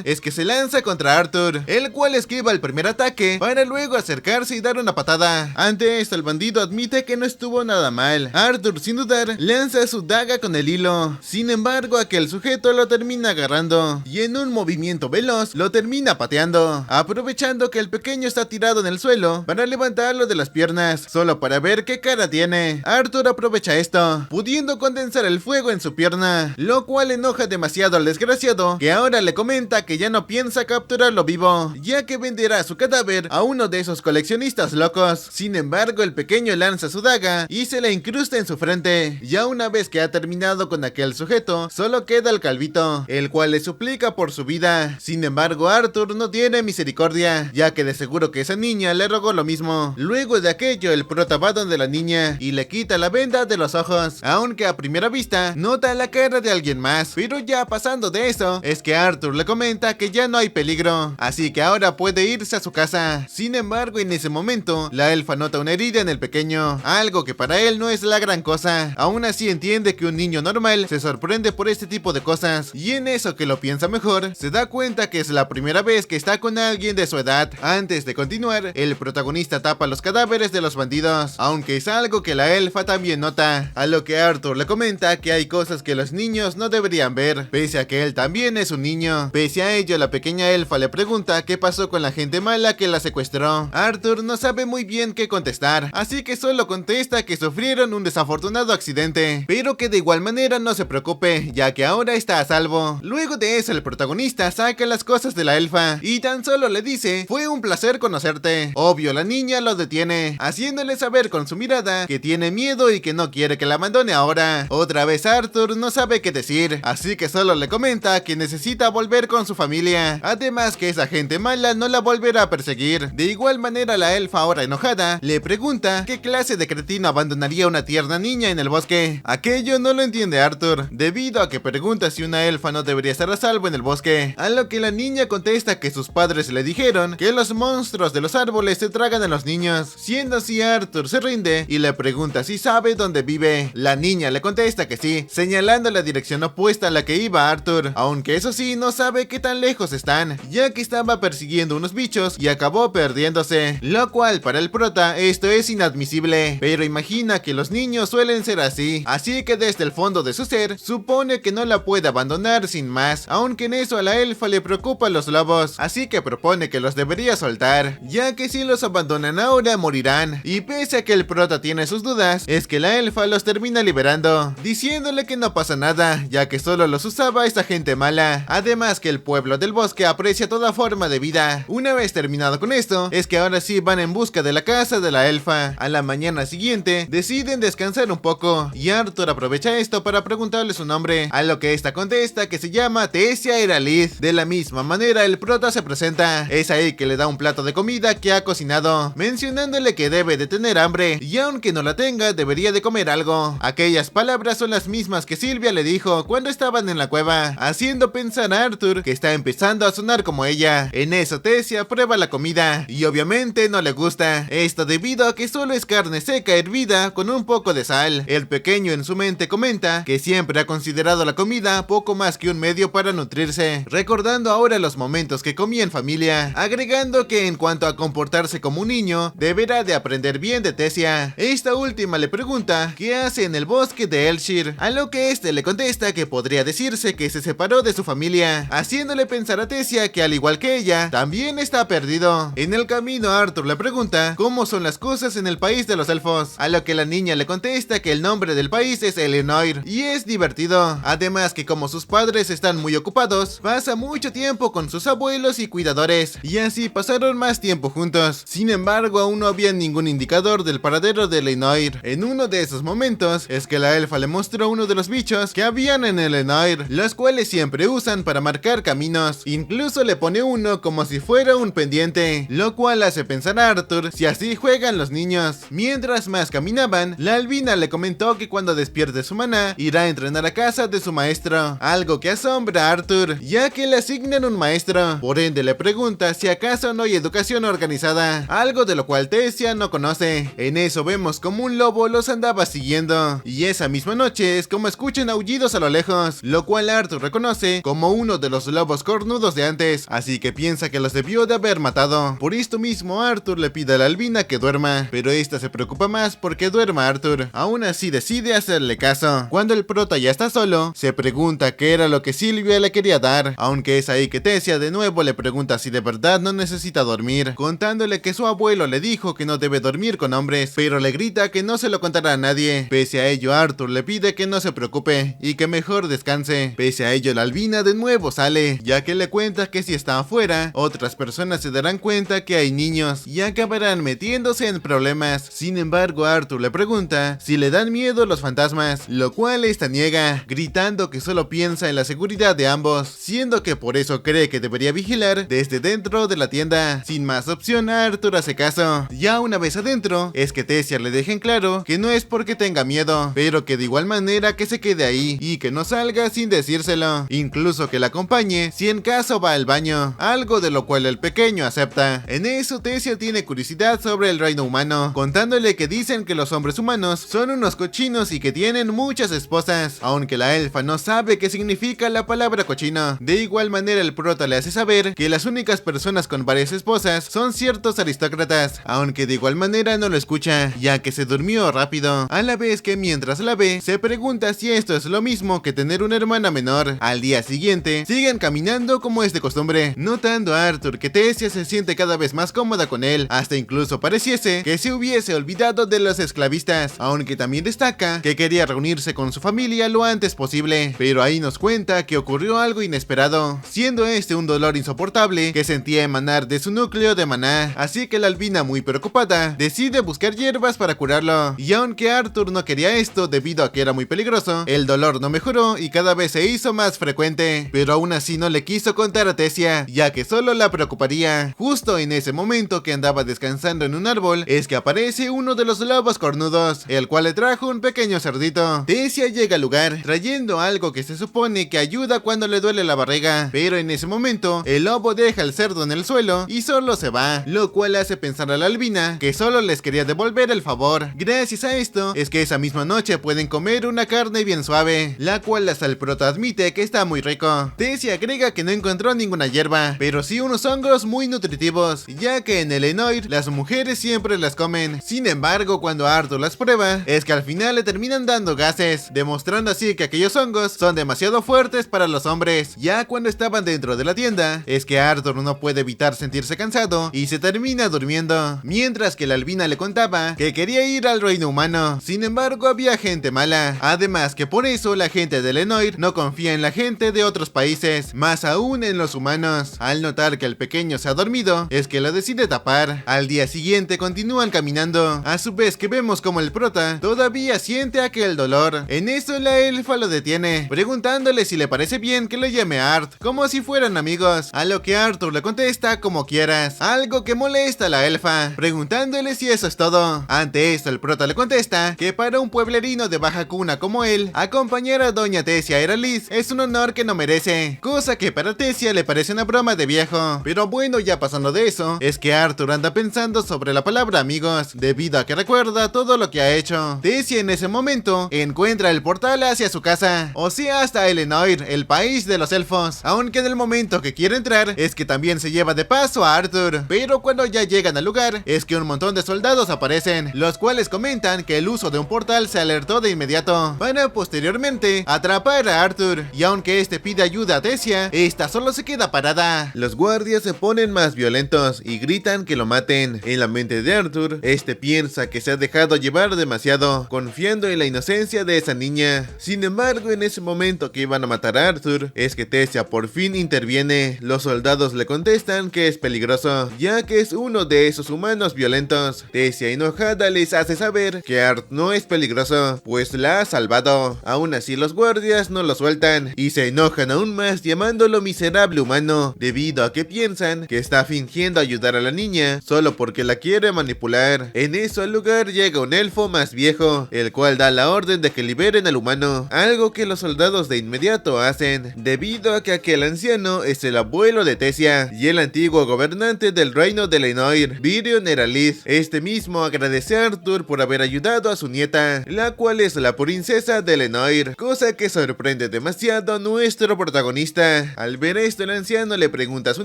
es que se lanza contra Arthur, el cual esquiva el primer ataque para luego acercarse y dar una patada. Ante esto, el bandido admite que no estuvo nada mal. Arthur, sin dudar, lanza su daga con el hilo. Sin embargo, aquel sujeto lo termina agarrando y en un movimiento veloz lo termina pateando, aprovechando que el pequeño está tirado en el suelo para levantarlo de las piernas, solo para ver qué cara tiene. Arthur aprovecha esto, pudiendo condensar el fuego en su pierna, lo cual enoja demasiado al desgraciado, que ahora le comenta que ya no piensa capturarlo vivo, ya que venderá su cadáver a uno de esos coleccionistas locos. Sin embargo, el pequeño lanza su daga y se la incrusta en su frente. Ya una vez que ha terminado con aquel sujeto, solo queda el calvito, el cual le suplica por su vida. Sin embargo, Arthur no tiene misericordia, ya que de seguro que esa niña le rogó lo mismo. Luego de aquello, el prota va donde la niña y le quita la venda de los ojos, aunque a primera vista nota la cara de alguien más. Pero ya pasando de eso, es que Arthur le comenta que ya no hay peligro, así que ahora puede irse a su casa. Sin embargo, en ese momento, la elfa nota una herida en el pequeño, algo que para él no es la gran cosa. Aún así entiende que un niño normal se sorprende por este tipo de cosas, y en eso que lo piensa mejor, se da cuenta que es la primera vez que está con alguien de su edad. Antes de continuar, el protagonista tapa los cadáveres de los bandidos, aunque es algo que la elfa también nota, a lo que Arthur le comenta que hay cosas que los niños no deberían ver, pese a que él también es un niño. Pese a ello, la pequeña elfa le pregunta qué pasó con la gente mala que la secuestró. Arthur no sabe muy bien qué contestar, así que solo contesta que sufrieron un desafortunado accidente, pero que de igual manera no se preocupe, ya que ahora está a salvo. Luego de eso, el protagonista saca las cosas de la elfa y tan solo le dice: fue un placer conocerte. Obvio, la niña lo detiene, haciéndole saber con su mirada que tiene miedo y que no quiere que la abandone ahora. Otra vez Arthur no sabe qué decir, así que solo le comenta que necesita volver con su familia, además que esa gente mala no la volverá a perseguir. De igual manera, la elfa, ahora enojada, le pregunta qué clase de cretino abandonaría una tierna niña en el bosque. Aquello no lo entiende Arthur, debido a que pregunta si una elfa no debería estar a salvo en el bosque, a lo que la niña contesta que sus padres le dijeron que los monstruos de los árboles se tragan a los niños. Siendo así, Arthur se rinde y le pregunta si sabe dónde vive. La niña le contesta que sí, señalando la dirección opuesta a la que iba Arthur, aunque eso sí, no sabe qué tan lejos están, ya que estaba persiguiendo unos bichos y acabó perdiéndose, lo cual para el prota esto es inadmisible, pero imagina que los niños suelen ser así que desde el fondo de su ser supone que no la puede abandonar sin más, aunque en eso a la elfa le preocupan los lobos, así que propone que los debería soltar, ya que si los abandonan ahora morirán. Y pese a que el prota tiene sus dudas, es que la elfa los termina liberando, diciéndole que no pasa nada, ya que solo los usaba esa gente mala, además que el pueblo del bosque aprecia toda forma de vida. Una vez terminado con esto, es que ahora sí van en busca de la casa de la elfa. A la mañana siguiente, deciden descansar un poco, y Arthur aprovecha esto para preguntarle su nombre, a lo que esta contesta que se llama Tessia Eralith. De la misma manera, el prota se presenta, es ahí que le da un plato de comida que ha cocinado, mencionándole que debe de tener hambre, y aunque no la tenga, debería de comer algo. Aquellas palabras son las mismas que Sylvia le dijo cuando estaban en la cueva, haciendo pensar a Arthur que está empezando a sonar como ella. En eso, Tessia prueba la comida, y obviamente no le gusta, esto debido a que solo es carne seca hervida con un poco de sal. El pequeño en su mente comenta que siempre ha considerado la comida poco más que un medio para nutrirse, recordando ahora los momentos que comía en familia, agregando que en cuanto a comportarse como un niño, deberá de aprender bien de Tessia. Esta última le pregunta qué hace en el bosque de Elshire, a lo que este le contesta que podría decirse que se separó de su familia, haciéndole pensar a Tessia que al igual que ella, también está perdido. En el camino, Arthur le pregunta cómo son las cosas en el país de los elfos, a lo que la niña le contesta que el nombre del país es Elenoir, y es divertido, además que como sus padres están muy ocupados, pasa mucho tiempo con sus abuelos y cuidadores, y así pasaron más tiempo juntos. Sin embargo, aún no había ningún indicador del paradero de Elenoir. En uno de esos momentos, es que la elfa le mostró uno de los bichos que habían en Elenoir, los cuales siempre usan para para marcar caminos, incluso le pone uno como si fuera un pendiente, lo cual hace pensar a Arthur si así juegan los niños. Mientras más caminaban, la albina le comentó que cuando despierte su maná, irá a entrenar a casa de su maestro, algo que asombra a Arthur, ya que le asignan un maestro. Por ende le pregunta si acaso no hay educación organizada, algo de lo cual Tessia no conoce. En eso vemos como un lobo los andaba siguiendo, y esa misma noche es como escuchan aullidos a lo lejos, lo cual Arthur reconoce como uno de los lobos cornudos de antes, así que piensa que los debió de haber matado. Por esto mismo Arthur le pide a la albina que duerma, pero esta se preocupa más porque duerma Arthur. Aún así decide hacerle caso. Cuando el prota ya está solo, se pregunta qué era lo que Sylvia le quería dar, aunque es ahí que Tessia de nuevo le pregunta si de verdad no necesita dormir, contándole que su abuelo le dijo que no debe dormir con hombres, pero le grita que no se lo contará a nadie. Pese a ello, Arthur le pide que no se preocupe y que mejor descanse. Pese a ello, la albina de nuevo sale, ya que le cuenta que si está afuera, otras personas se darán cuenta que hay niños y acabarán metiéndose en problemas. Sin embargo, Arthur le pregunta si le dan miedo los fantasmas, lo cual esta niega, gritando que solo piensa en la seguridad de ambos, siendo que por eso cree que debería vigilar desde dentro de la tienda. Sin más opción, Arthur hace caso. Ya una vez adentro, es que Tessia le deja en claro que no es porque tenga miedo, pero que de igual manera que se quede ahí y que no salga sin decírselo, incluso que la acompañe si en caso va al baño, algo de lo cual el pequeño acepta. En eso Tessia tiene curiosidad sobre el reino humano, contándole que dicen que los hombres humanos son unos cochinos y que tienen muchas esposas, aunque la elfa no sabe qué significa la palabra cochino. De igual manera el prota le hace saber que las únicas personas con varias esposas son ciertos aristócratas, aunque de igual manera no lo escucha, ya que se durmió rápido, a la vez que mientras la ve, se pregunta si esto es lo mismo que tener una hermana menor. Al día siguiente, siguen caminando como es de costumbre, notando a Arthur que Tessia se siente cada vez más cómoda con él, hasta incluso pareciese que se hubiese olvidado de los esclavistas, aunque también destaca que quería reunirse con su familia lo antes posible, pero ahí nos cuenta que ocurrió algo inesperado, siendo este un dolor insoportable que sentía emanar de su núcleo de maná, así que la albina, muy preocupada, decide buscar hierbas para curarlo, y aunque Arthur no quería esto debido a que era muy peligroso, el dolor no mejoró y cada vez se hizo más frecuente, pero aún así no le quiso contar a Tessia, ya que solo la preocuparía. Justo en ese momento que andaba descansando en un árbol, es que aparece uno de los lobos cornudos, el cual le trajo un pequeño cerdito. Tessia llega al lugar, trayendo algo que se supone que ayuda cuando le duele la barriga, pero en ese momento, el lobo deja el cerdo en el suelo y solo se va, lo cual hace pensar a la albina que solo les quería devolver el favor. Gracias a esto, es que esa misma noche pueden comer una carne bien suave, la cual hasta el prota admite que está muy rico. Tessia agrega que no encontró ninguna hierba, pero sí unos hongos muy nutritivos, ya que en el Enoir las mujeres siempre las comen. Sin embargo, cuando Arthur las prueba, es que al final le terminan dando gases, demostrando así que aquellos hongos son demasiado fuertes para los hombres. Ya cuando estaban dentro de la tienda, es que Arthur no puede evitar sentirse cansado y se termina durmiendo, mientras que la albina le contaba que quería ir al reino humano. Sin embargo, había gente mala, además que por eso la gente de Enoir no confía en la gente de otros países, más aún en los humanos. Al notar que el pequeño se ha dormido, es que lo decide tapar. Al día siguiente continúan caminando, a su vez que vemos como el prota todavía siente aquel dolor. En eso la elfa lo detiene, preguntándole si le parece bien que lo llame Art, como si fueran amigos, a lo que Arthur le contesta como quieras, algo que molesta a la elfa, preguntándole si eso es todo. Ante esto el prota le contesta que para un pueblerino de baja cuna como él, acompañar a doña Tessia Eralis es un honor que no merece, cosa que para Tessia le parece una broma de viejo. Pero bueno, ya pasando de eso, es que Arthur anda pensando sobre la palabra amigos, debido a que recuerda todo lo que ha hecho. Tessia en ese momento encuentra el portal hacia su casa, o sea hasta el Enoir, el país de los elfos, aunque en el momento que quiere entrar, es que también se lleva de paso a Arthur. Pero cuando ya llegan al lugar, es que un montón de soldados aparecen, los cuales comentan que el uso de un portal se alertó de inmediato, para posteriormente atrapar a Arthur, y aunque este pide ayuda a Tessia, esta solo se queda parada. Los guardias se ponen más violentos y gritan que lo maten. En la mente de Arthur, este piensa que se ha dejado llevar demasiado, confiando en la inocencia de esa niña. Sin embargo, en ese momento que iban a matar a Arthur, es que Tessia por fin interviene. Los soldados le contestan que es peligroso, ya que es uno de esos humanos violentos. Tessia, enojada, les hace saber que Art no es peligroso, pues la ha salvado. Aún así los guardias no lo sueltan y se enojan aún aún más llamándolo miserable humano, debido a que piensan que está fingiendo ayudar a la niña solo porque la quiere manipular. En eso al lugar llega un elfo más viejo, el cual da la orden de que liberen al humano, algo que los soldados de inmediato hacen, debido a que aquel anciano es el abuelo de Tecia y el antiguo gobernante del reino de Lenoir, Virion Eralith. Este mismo agradece a Arthur por haber ayudado a su nieta, la cual es la princesa de Lenoir, cosa que sorprende demasiado a nuestro protagonista. Al ver esto, el anciano le pregunta a su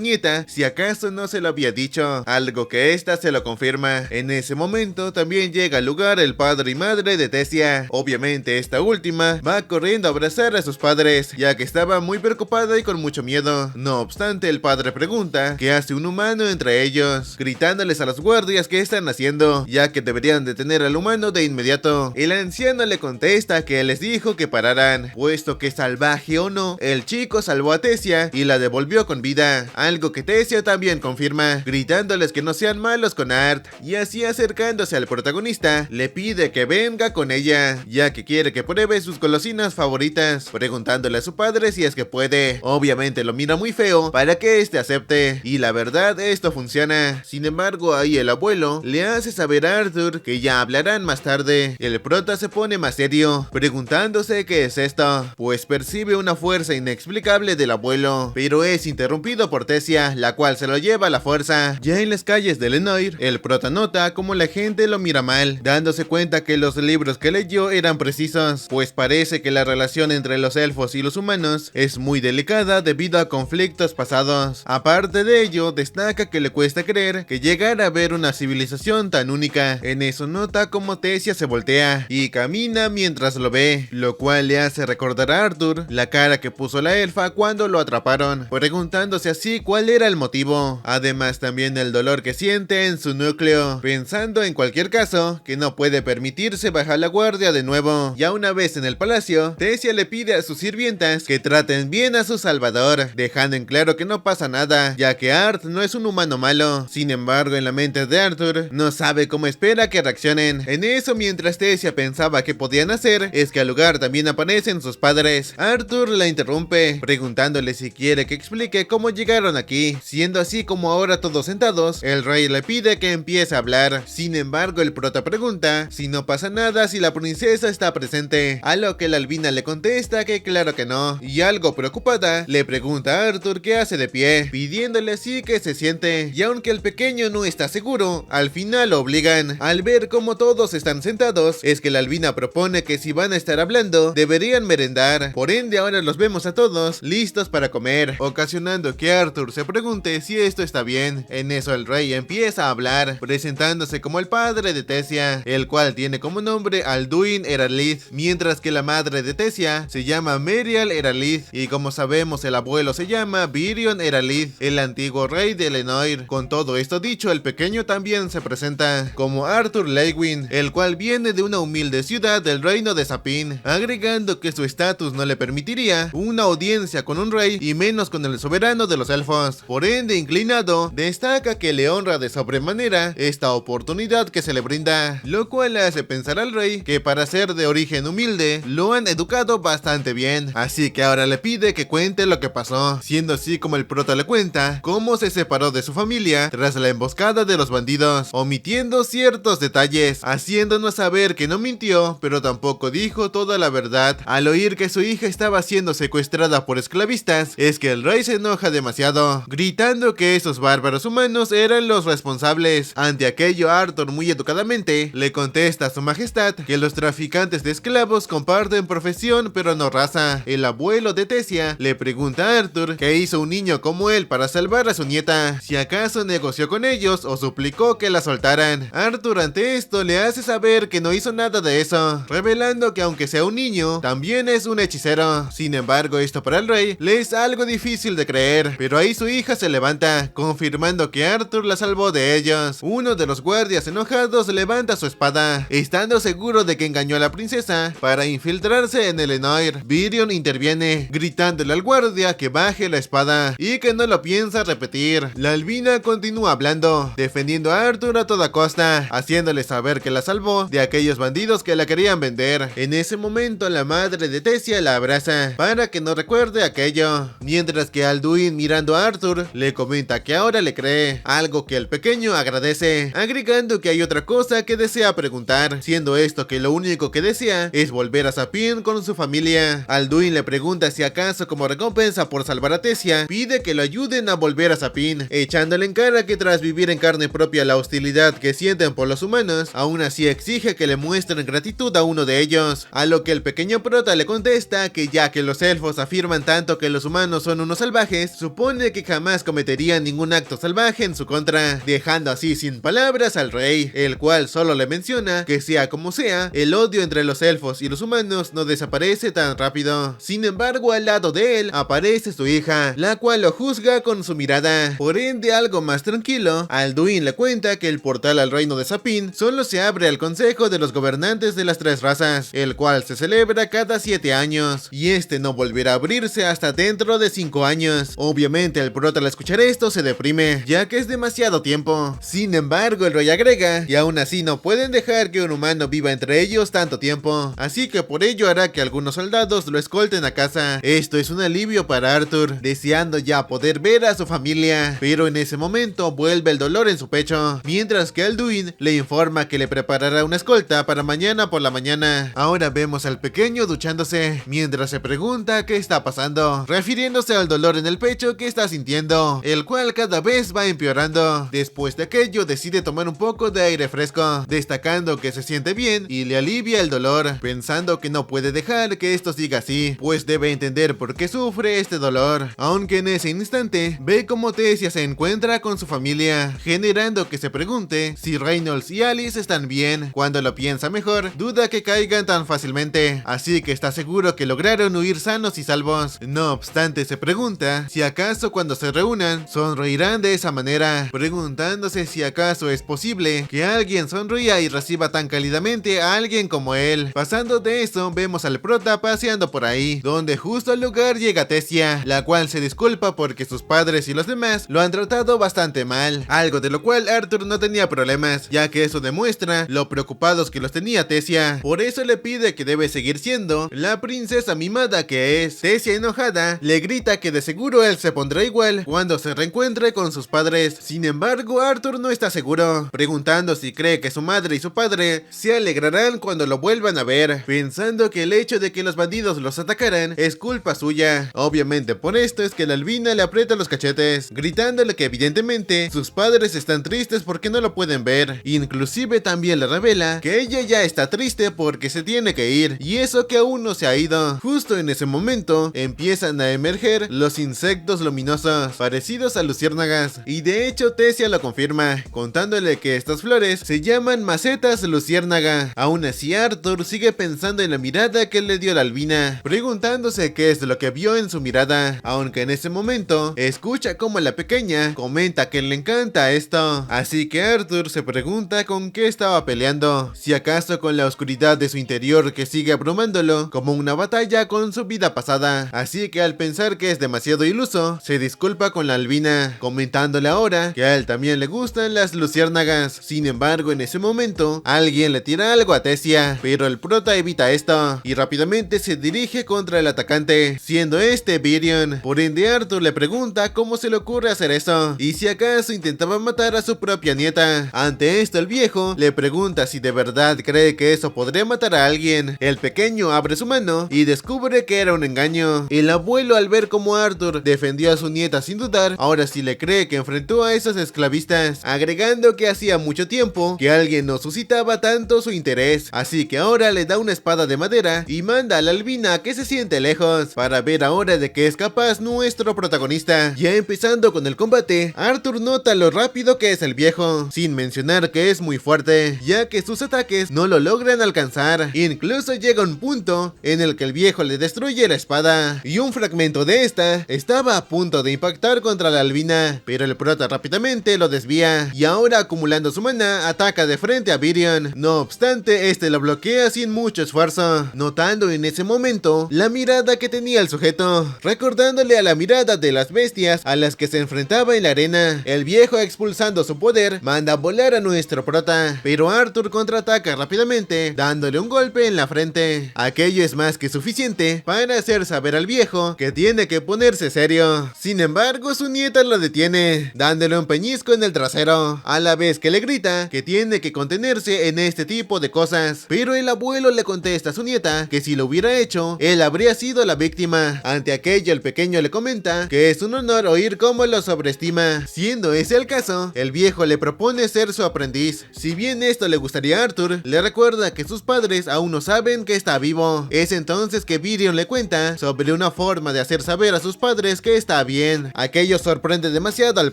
nieta si acaso no se lo había dicho, algo que ésta se lo confirma. En ese momento también llega al lugar el padre y madre de Tecia. Obviamente esta última va corriendo a abrazar a sus padres, ya que estaba muy preocupada y con mucho miedo. No obstante, el padre pregunta qué hace un humano entre ellos, gritándoles a los guardias qué están haciendo, ya que deberían detener al humano de inmediato. El anciano le contesta que les dijo que pararan, puesto que salvaje o no, el chico salvó a Tecia y la devolvió con vida, algo que Tecia también confirma, gritándoles que no sean malos con Art, y así acercándose al protagonista, le pide que venga con ella, ya que quiere que pruebe sus golosinas favoritas, preguntándole a su padre si es que puede. Obviamente lo mira muy feo para que este acepte, y la verdad esto funciona. Sin embargo, ahí el abuelo le hace saber a Arthur que ya hablarán más tarde. El prota se pone más serio, preguntándose qué es esto, pues percibe una fuerza inexplicable del abuelo, pero es interrumpido por Tecia, la cual se lo lleva a la fuerza. Ya en las calles de Lenoir, el prota nota como la gente lo mira mal, dándose cuenta que los libros que leyó eran precisos, pues parece que la relación entre los elfos y los humanos es muy delicada debido a conflictos pasados. Aparte de ello, destaca que le cuesta creer que llegara a ver una civilización tan única. En eso nota como Tecia se voltea y camina mientras lo ve, lo cual le hace recordar a Arthur la cara que puso la elfa cuando lo atraparon, preguntándose así cuál era el motivo. Además también el dolor que siente en su núcleo, pensando en cualquier caso que no puede permitirse bajar la guardia de nuevo. Ya una vez en el palacio, Tecia le pide a sus sirvientas que traten bien a su salvador, dejando en claro que no pasa nada, ya que Art no es un humano malo. Sin embargo, en la mente de Arthur, no sabe cómo espera que reaccionen. En eso, mientras Tecia pensaba que podían hacer, es que al lugar también aparecen sus padres. Arthur la interrumpe, preguntándole si quiere que explique cómo llegaron aquí. Siendo así como ahora todos sentados, el rey le pide que empiece a hablar. Sin embargo, el prota pregunta si no pasa nada si la princesa está presente, a lo que la albina le contesta que claro que no, y algo preocupada, le pregunta a Arthur qué hace de pie, pidiéndole así que se siente, y aunque el pequeño no está seguro, al final lo obligan. Al ver cómo todos están sentados, es que la albina propone que si van a estar hablando, deberían merendar. Por ende, ahora los vemos a todos listos para comer, ocasionando que Arthur se pregunte si esto está bien. En eso el rey empieza a hablar, presentándose como el padre de Tecia, el cual tiene como nombre Alduin Eralith, mientras que la madre de Tecia se llama Merial Eralith, y como sabemos el abuelo se llama Virion Eralith, el antiguo rey de Lenoir. Con todo esto dicho, el pequeño también se presenta como Arthur Lewin, el cual viene de una humilde ciudad del reino de Sapin, agregando que su estatus no le permitiría una audiencia con un rey y menos con el soberano de los elfos. Por ende, inclinado, destaca que le honra de sobremanera esta oportunidad que se le brinda, lo cual hace pensar al rey que para ser de origen humilde lo han educado bastante bien, así que ahora le pide que cuente lo que pasó, siendo así como el prota le cuenta cómo se separó de su familia tras la emboscada de los bandidos, omitiendo ciertos detalles, haciéndonos saber que no mintió, pero tampoco dijo toda la verdad. Al oír que su hija estaba siendo secuestrada por esclavistas, es que el rey se enoja demasiado, gritando que esos bárbaros humanos eran los responsables. Ante aquello, Arthur muy educadamente le contesta a su majestad que los traficantes de esclavos comparten profesión pero no raza. El abuelo de Tecia le pregunta a Arthur qué hizo un niño como él para salvar a su nieta, si acaso negoció con ellos o suplicó que la soltaran. Arthur ante esto le hace saber que no hizo nada de eso, revelando que aunque sea un niño, también es un hechicero. Sin embargo, esto para el rey le es algo difícil de creer, pero ahí su hija se levanta, confirmando que Arthur la salvó de ellos. Uno de los guardias enojados levanta su espada, estando seguro de que engañó a la princesa para infiltrarse en el Lenoir. Virion interviene, gritándole al guardia que baje la espada y que no lo piensa repetir. La albina continúa hablando, defendiendo a Arthur a toda costa, haciéndole saber que la salvó de aquellos bandidos que la querían vender. En ese momento la madre de Tecia la abraza para que no recuerde recuerde aquello. Mientras que Alduin, mirando a Arthur, le comenta que ahora le cree, algo que el pequeño agradece, agregando que hay otra cosa que desea preguntar, siendo esto que lo único que desea es volver a Sapin con su familia. Alduin le pregunta si acaso como recompensa por salvar a Tessia, pide que lo ayuden a volver a Sapin, echándole en cara que tras vivir en carne propia la hostilidad que sienten por los humanos, aún así exige que le muestren gratitud a uno de ellos, a lo que el pequeño prota le contesta que ya que los elfos afirman tanto que los humanos son unos salvajes, supone que jamás cometerían ningún acto salvaje en su contra, dejando así sin palabras al rey, el cual solo le menciona que sea como sea, el odio entre los elfos y los humanos no desaparece tan rápido. Sin embargo, al lado de él aparece su hija, la cual lo juzga con su mirada. Por ende, algo más tranquilo, Alduin le cuenta que el portal al reino de Sapin solo se abre al consejo de los gobernantes de las tres razas, el cual se celebra cada 7 años, y este no volverá a abrirse hasta dentro de 5 años. Obviamente el prota al escuchar esto se deprime, ya que es demasiado tiempo. Sin embargo, el rey agrega, y aún así no pueden dejar que un humano viva entre ellos tanto tiempo, así que por ello hará que algunos soldados lo escolten a casa. Esto es un alivio para Arthur, deseando ya poder ver a su familia, pero en ese momento vuelve el dolor en su pecho, mientras que Alduin le informa que le preparará una escolta para mañana por la mañana. Ahora vemos al pequeño duchándose, mientras se pregunta qué está pasando, refiriéndose al dolor en el pecho que está sintiendo, el cual cada vez va empeorando. Después de aquello decide tomar un poco de aire fresco, destacando que se siente bien y le alivia el dolor, pensando que no puede dejar que esto siga así, pues debe entender por qué sufre este dolor, aunque en ese instante ve como Tessia se encuentra con su familia, generando que se pregunte si Reynolds y Alice están bien. Cuando lo piensa mejor, duda que caigan tan fácilmente, así que está seguro que lograron huir sanos y salvos. No obstante, se pregunta si acaso cuando se reúnan sonreirán de esa manera, preguntándose si acaso es posible que alguien sonría y reciba tan cálidamente a alguien como él. Pasando de eso, vemos al prota paseando por ahí, donde justo al lugar llega Tessia, la cual se disculpa porque sus padres y los demás lo han tratado bastante mal, algo de lo cual Arthur no tenía problemas, ya que eso demuestra lo preocupados que los tenía Tessia. Por eso le pide que debe seguir siendo la princesa mimada que es. Tessia, enojada, le grita que de seguro él se pondrá igual cuando se reencuentre con sus padres. Sin embargo, Arthur no está seguro, preguntando si cree que su madre y su padre se alegrarán cuando lo vuelvan a ver, pensando que el hecho de que los bandidos los atacaran es culpa suya. Obviamente por esto es que la albina le aprieta los cachetes, gritándole que evidentemente sus padres están tristes porque no lo pueden ver. Inclusive también le revela que ella ya está triste porque se tiene que ir, y eso que aún no se ha ido. Justo en ese momento empiezan a emerger los insectos luminosos parecidos a luciérnagas, y de hecho Tessia lo confirma, contándole que estas flores se llaman macetas luciérnaga. Aún así Arthur sigue pensando en la mirada que le dio la albina, preguntándose qué es lo que vio en su mirada, aunque en ese momento escucha como la pequeña comenta que le encanta esto, así que Arthur se pregunta con qué estaba peleando, si acaso con la oscuridad de su interior que sigue abrumándolo, como una batalla con su vida pasada. Así que al pensar que es demasiado iluso, se disculpa con la albina, comentándole ahora que a él también le gustan las luciérnagas. Sin embargo, en ese momento, alguien le tira algo a Tessia, pero el prota evita esto y rápidamente se dirige contra el atacante, siendo este Virion. Por ende, Arthur le pregunta cómo se le ocurre hacer eso y si acaso intentaba matar a su propia nieta. Ante esto, el viejo le pregunta si de verdad cree que eso podría matar a alguien. El pequeño abre su mano y descubre que era un engaño. El abuelo, al ver cómo Arthur defendió a su nieta sin dudar, ahora sí le cree que enfrentó a esos esclavistas, agregando que hacía mucho tiempo que alguien no suscitaba tanto su interés, así que ahora le da una espada de madera y manda a la albina a que se siente lejos para ver ahora de qué es capaz nuestro protagonista. Ya empezando con el combate, Arthur nota lo rápido que es el viejo, sin mencionar que es muy fuerte, ya que sus ataques no lo logran alcanzar. Incluso llega un punto en el que el viejo le destruye la espada y un fragmento de esta estaba a punto de impactar contra la albina, pero el prota rápidamente lo desvía y ahora, acumulando su mana, ataca de frente a Virion. No obstante, este lo bloquea sin mucho esfuerzo, notando en ese momento la mirada que tenía el sujeto, recordándole a la mirada de las bestias a las que se enfrentaba en la arena. El viejo, expulsando su poder, manda a volar a nuestro prota, pero Arthur contraataca rápidamente, dándole un golpe en la frente. Aquello es más que suficiente para hacer saber saber al viejo que tiene que ponerse serio. Sin embargo, su nieta lo detiene, dándole un peñisco en el trasero, a la vez que le grita que tiene que contenerse en este tipo de cosas. Pero el abuelo le contesta a su nieta que si lo hubiera hecho, él habría sido la víctima. Ante aquello, el pequeño le comenta que es un honor oír cómo lo sobreestima. Siendo ese el caso, el viejo le propone ser su aprendiz. Si bien esto le gustaría a Arthur, le recuerda que sus padres aún no saben que está vivo. Es entonces que Virion le cuenta sobre una forma de hacer saber a sus padres que está bien. Aquello sorprende demasiado al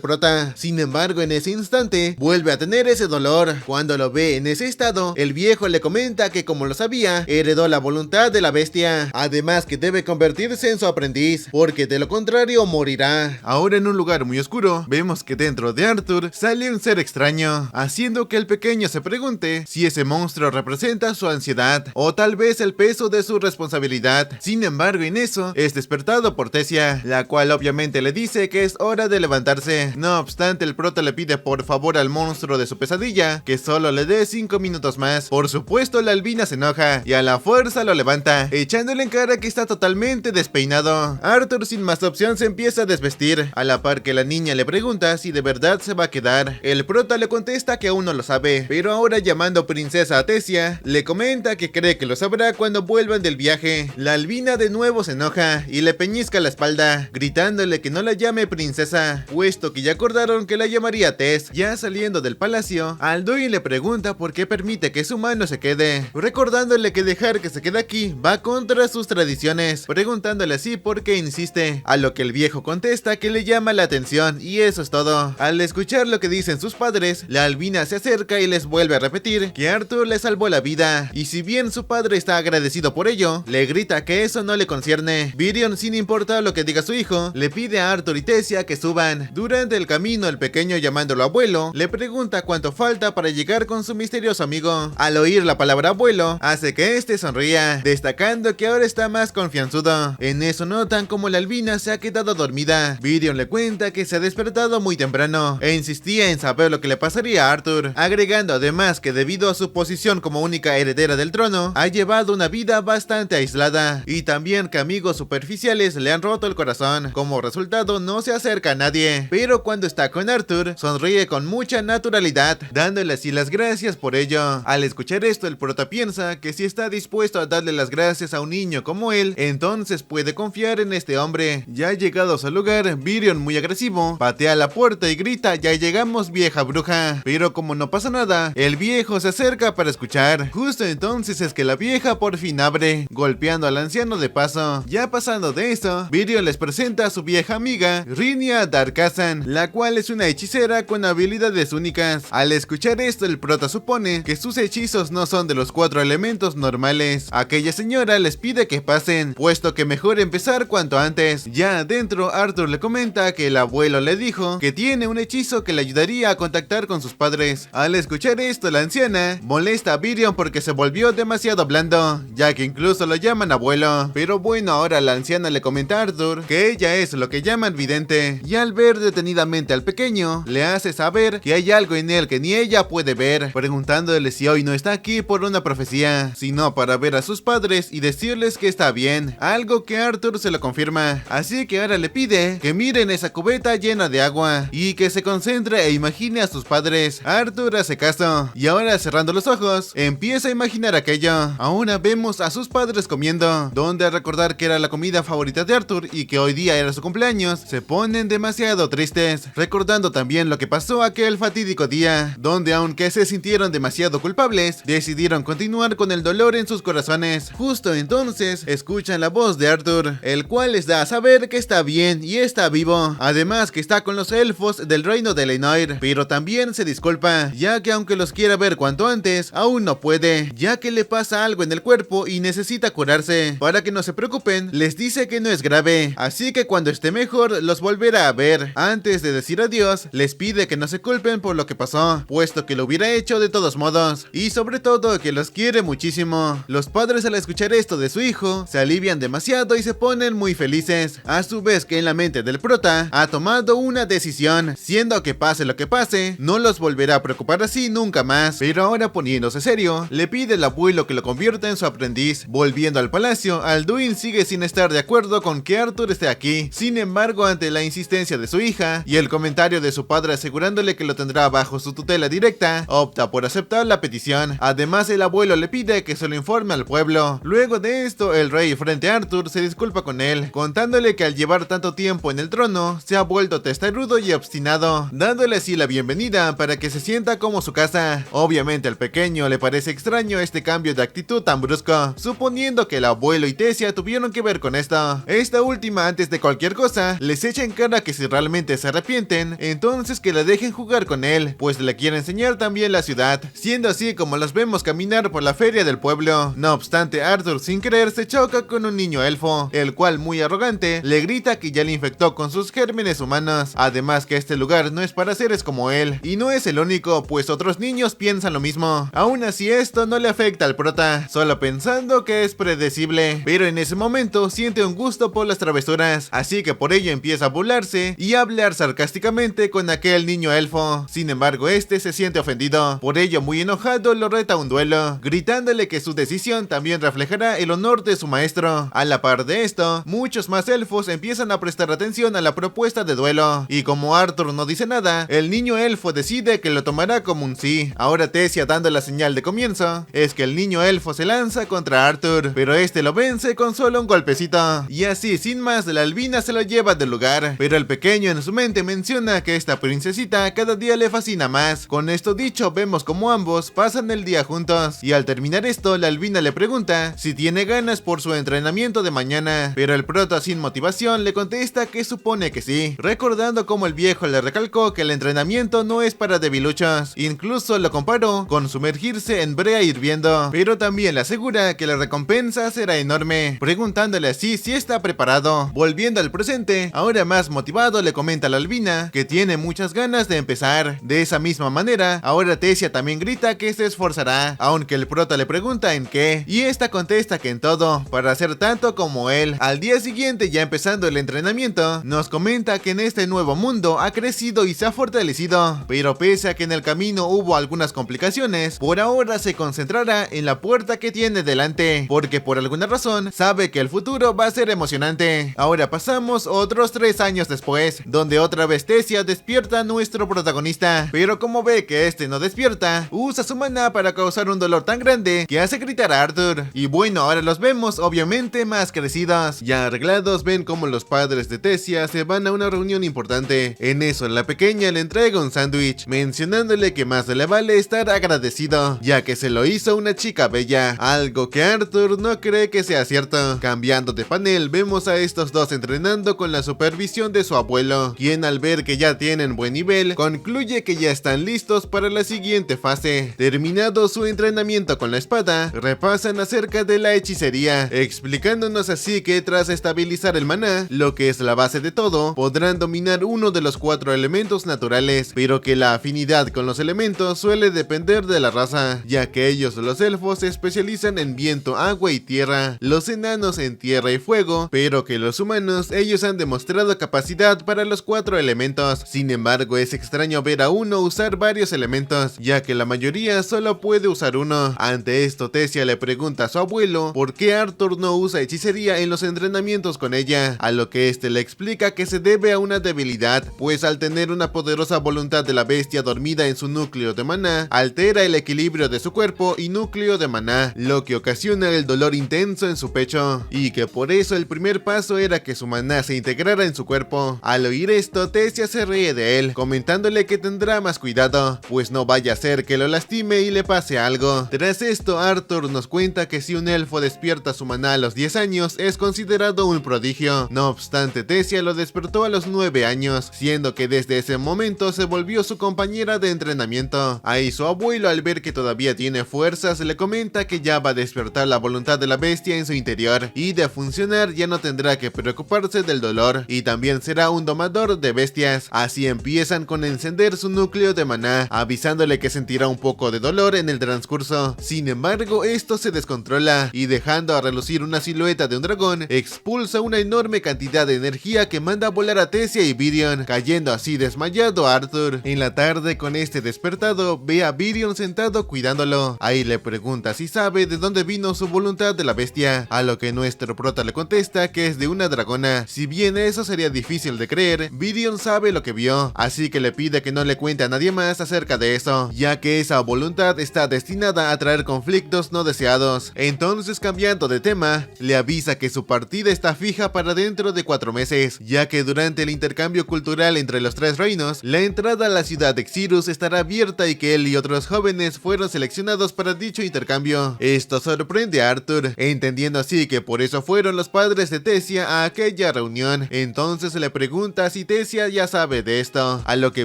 prota. Sin embargo, en ese instante vuelve a tener ese dolor. Cuando lo ve en ese estado, el viejo le comenta que como lo sabía, heredó la voluntad de la bestia. Además que debe convertirse en su aprendiz, porque de lo contrario morirá. Ahora en un lugar muy oscuro, vemos que dentro de Arthur sale un ser extraño, haciendo que el pequeño se pregunte si ese monstruo representa su ansiedad o tal vez el peso de su responsabilidad. Sin embargo, en eso es despertado por Tessia, la cual obviamente le dice que es hora de levantarse. No obstante, el prota le pide por favor al monstruo de su pesadilla que solo le dé 5 minutos más. Por supuesto, la albina se enoja y a la fuerza lo levanta, echándole en cara que está totalmente despeinado. Arthur sin más opción se empieza a desvestir, a la par que la niña le pregunta si de verdad se va a quedar. El prota le contesta que aún no lo sabe, pero ahora llamando princesa a Tessia, le comenta que cree que lo sabrá cuando vuelvan del viaje. La albina de nuevo se enoja y le peñisca la espalda, gritándole que no la llame princesa, puesto que ya acordaron que la llamaría Tess. Ya saliendo del palacio, Alduin le pregunta por qué permite que su mano se quede, recordándole que dejar que se quede aquí va contra sus tradiciones, preguntándole así por qué insiste, a lo que el viejo contesta que le llama la atención y eso es todo. Al escuchar lo que dicen sus padres, la albina se acerca y les vuelve a repetir que Arthur le salvó la vida, y si bien su padre está agradecido por ello, le grita que eso no le concierne. Virion, sin importar lo que diga su hijo, le pide a Arthur y Tessia que suban. Durante el camino, el pequeño, llamándolo abuelo, le pregunta cuánto falta para llegar con su misterioso amigo. Al oír la palabra abuelo, hace que este sonría, destacando que ahora está más confianzudo. En eso notan como la albina se ha quedado dormida. Virion le cuenta que se ha despertado muy temprano e insistía en saber lo que le pasaría a Arthur, agregando además que debido a su posición como única heredera del trono, ha llevado una vida bastante aislada, y también que amigos superficiales le han roto el corazón. Como resultado, no se acerca a nadie, pero cuando está con Arthur, sonríe con mucha naturalidad, dándole así las gracias por ello. Al escuchar esto, el prota piensa que si está dispuesto a darle las gracias a un niño como él, entonces puede confiar en este hombre. Ya llegados al lugar, Virion, muy agresivo, patea la puerta y grita: "Ya llegamos, vieja bruja". Pero como no pasa nada, el viejo se acerca para escuchar. Justo entonces es que la vieja por fin abre, golpeando al anciano de paso. Ya pasando de eso, Virion les presenta a su vieja amiga, Rhynia Darkazan, la cual es una hechicera con habilidades únicas. Al escuchar esto, el prota supone que sus hechizos no son de los 4 elementos normales. Aquella señora les pide que pasen, puesto que mejor empezar cuanto antes. Ya adentro, Arthur le comenta que el abuelo le dijo que tiene un hechizo que le ayudaría a contactar con sus padres. Al escuchar esto, la anciana molesta a Virion porque se volvió demasiado blando, ya que incluso lo llaman abuelo. Pero bueno, ahora la anciana le comenta a Arthur que ella es lo que llaman vidente, y al ver detenidamente al pequeño, le hace saber que hay algo en él que ni ella puede ver, preguntándole si hoy no está aquí por una profecía, sino para ver a sus padres y decirles que está bien, algo que Arthur se lo confirma. Así que ahora le pide que miren esa cubeta llena de agua y que se concentre e imagine a sus padres. Arthur hace caso, y ahora cerrando los ojos, empieza a imaginar aquello. Ahora vemos a sus padres comiendo, donde al recordar que era la comida favorita de Arthur y que hoy día era su cumpleaños, se ponen demasiado tristes, recordando también lo que pasó aquel fatídico día, donde aunque se sintieron demasiado culpables, decidieron continuar con el dolor en sus corazones. Justo entonces, escuchan la voz de Arthur, el cual les da a saber que está bien y está vivo, además que está con los elfos del reino de Lenoir, pero también se disculpa, ya que aunque los quiera ver cuanto antes, aún no puede, ya que le pasa algo en el cuerpo y necesita curarse. Para que no se preocupen, les dice que no es grave, así que cuando esté mejor los volverá a ver. Antes de decir adiós, les pide que no se culpen por lo que pasó, puesto que lo hubiera hecho de todos modos, y sobre todo que los quiere muchísimo. Los padres, al escuchar esto de su hijo, se alivian demasiado y se ponen muy felices, a su vez que en la mente del prota ha tomado una decisión, siendo que pase lo que pase, no los volverá a preocupar así nunca más. Pero ahora, poniéndose serio, le pide al abuelo que lo convierta en su aprendiz. Volviendo al palacio, Alduin sigue sigue sin estar de acuerdo con que Arthur esté aquí. Sin embargo, ante la insistencia de su hija y el comentario de su padre asegurándole que lo tendrá bajo su tutela directa, opta por aceptar la petición. Además, el abuelo le pide que se lo informe al pueblo. Luego de esto, el rey frente a Arthur se disculpa con él, contándole que al llevar tanto tiempo en el trono, se ha vuelto testarudo y obstinado, dándole así la bienvenida para que se sienta como su casa. Obviamente al pequeño le parece extraño este cambio de actitud tan brusco, suponiendo que el abuelo y Tessia tuvieron que ver con esto. Esta última, antes de cualquier cosa, les echa en cara que si realmente se arrepienten, entonces que la dejen jugar con él, pues le quiere enseñar también la ciudad, siendo así como los vemos caminar por la feria del pueblo. No obstante, Arthur sin querer se choca con un niño elfo, el cual muy arrogante le grita que ya le infectó con sus gérmenes humanos, además que este lugar no es para seres como él, y no es el único, pues otros niños piensan lo mismo. Aún así esto no le afecta al prota, solo pensando que es predecible, pero en ese momento siente un gusto por las travesuras, así que por ello empieza a burlarse y a hablar sarcásticamente con aquel niño elfo. Sin embargo, este se siente ofendido, por ello muy enojado lo reta a un duelo, gritándole que su decisión también reflejará el honor de su maestro. A la par de esto, muchos más elfos empiezan a prestar atención a la propuesta de duelo, y como Arthur no dice nada, el niño elfo decide que lo tomará como un sí. Ahora Tessia, dando la señal de comienzo, es que el niño elfo se lanza contra Arthur, pero este lo vence con solo un golpecito, y así sin más la albina se lo lleva del lugar, pero el pequeño en su mente menciona que esta princesita cada día le fascina más. Con esto dicho, vemos como ambos pasan el día juntos, y al terminar esto, la albina le pregunta si tiene ganas por su entrenamiento de mañana, pero el prota sin motivación le contesta que supone que sí, recordando como el viejo le recalcó que el entrenamiento no es para debiluchos, incluso lo comparó con sumergirse en brea hirviendo, pero también le asegura que la recompensa será enorme, preguntándole así si está preparado. Volviendo al presente, ahora más motivado le comenta a la albina que tiene muchas ganas de empezar. De esa misma manera, ahora Tessia también grita que se esforzará, aunque el prota le pregunta en qué, y esta contesta que en todo, para hacer tanto como él. Al día siguiente, ya empezando el entrenamiento, nos comenta que en este nuevo mundo ha crecido y se ha fortalecido, pero pese a que en el camino hubo algunas complicaciones, por ahora se concentrará en la puerta que tiene delante, porque por alguna razón sabe que el futuro va a ser emocionante. Ahora pasamos otros 3 años después, donde otra vez Tessia despierta a nuestro protagonista, pero como ve que este no despierta, usa su maná para causar un dolor tan grande que hace gritar a Arthur. Y bueno, ahora los vemos obviamente más crecidos, ya arreglados. Ven como los padres de Tessia se van a una reunión importante. En eso la pequeña le entrega un sándwich, mencionándole que más le vale estar agradecido, ya que se lo hizo una chica bella, algo que Arthur no cree que sea cierto. Cambiando de panel, vemos a estos dos entrenando con la supervisión de su abuelo, quien al ver que ya tienen buen nivel, concluye que ya están listos para la siguiente fase. Terminado su entrenamiento con la espada, repasan acerca de la hechicería, explicándonos así que tras estabilizar el maná, lo que es la base de todo, podrán dominar uno de los 4 elementos naturales, pero que la afinidad con los elementos suele depender de la raza, ya que ellos, los elfos, se especializan en viento, agua y tierra, los enanos en tierra y fuego, pero que los humanos, ellos han demostrado capacidad para los 4 elementos. Sin embargo, es extraño ver a uno usar varios elementos, ya que la mayoría solo puede usar uno. Ante esto, Tessia le pregunta a su abuelo por qué Arthur no usa hechicería en los entrenamientos con ella, a lo que este le explica que se debe a una debilidad, pues al tener una poderosa voluntad de la bestia dormida en su núcleo de maná, altera el equilibrio de su cuerpo y núcleo de maná, lo que ocasiona el dolor intenso en su pecho, y que por eso el primer paso era que su maná se integrara en su cuerpo. Al oír esto, Tessia se ríe de él, comentándole que tendrá más cuidado, pues no vaya a ser que lo lastime y le pase algo. Tras esto, Arthur nos cuenta que si un elfo despierta su maná a los 10 años, es considerado un prodigio. No obstante, Tessia lo despertó a los 9 años, siendo que desde ese momento se volvió su compañera de entrenamiento. Ahí su abuelo, al ver que todavía tiene fuerzas, le comenta que ya va a despertar la voluntad de la bestia en su interior, y de funcionar ya no tendrá que preocuparse del dolor, y también será un domador de bestias. Así empiezan con encender su núcleo de maná, avisándole que sentirá un poco de dolor en el transcurso. Sin embargo, esto se descontrola, y dejando a relucir una silueta de un dragón, expulsa una enorme cantidad de energía que manda a volar a Tessia y Virion, cayendo así desmayado a Arthur. En la tarde, con este despertado, ve a Virion sentado cuidándolo. Ahí le pregunta si sabe de dónde vino su voluntad de la bestia, a lo que nuestro prota le contesta que es de una dragona. Si bien eso sería difícil de creer, Virion sabe lo que vio, así que le pide que no le cuente a nadie más acerca de eso, ya que esa voluntad está destinada a traer conflictos no deseados. Entonces, cambiando de tema, le avisa que su partida está fija para dentro de 4 meses, ya que durante el intercambio cultural entre los 3 reinos, la entrada a la ciudad de Exirus estará abierta y que él y otros jóvenes fueron seleccionados para dicho intercambio. Esto sorprende a Arthur, entendiendo así que por eso fueron los padres de Tessia a aquella reunión. Entonces le pregunta si Tessia ya sabe de esto, a lo que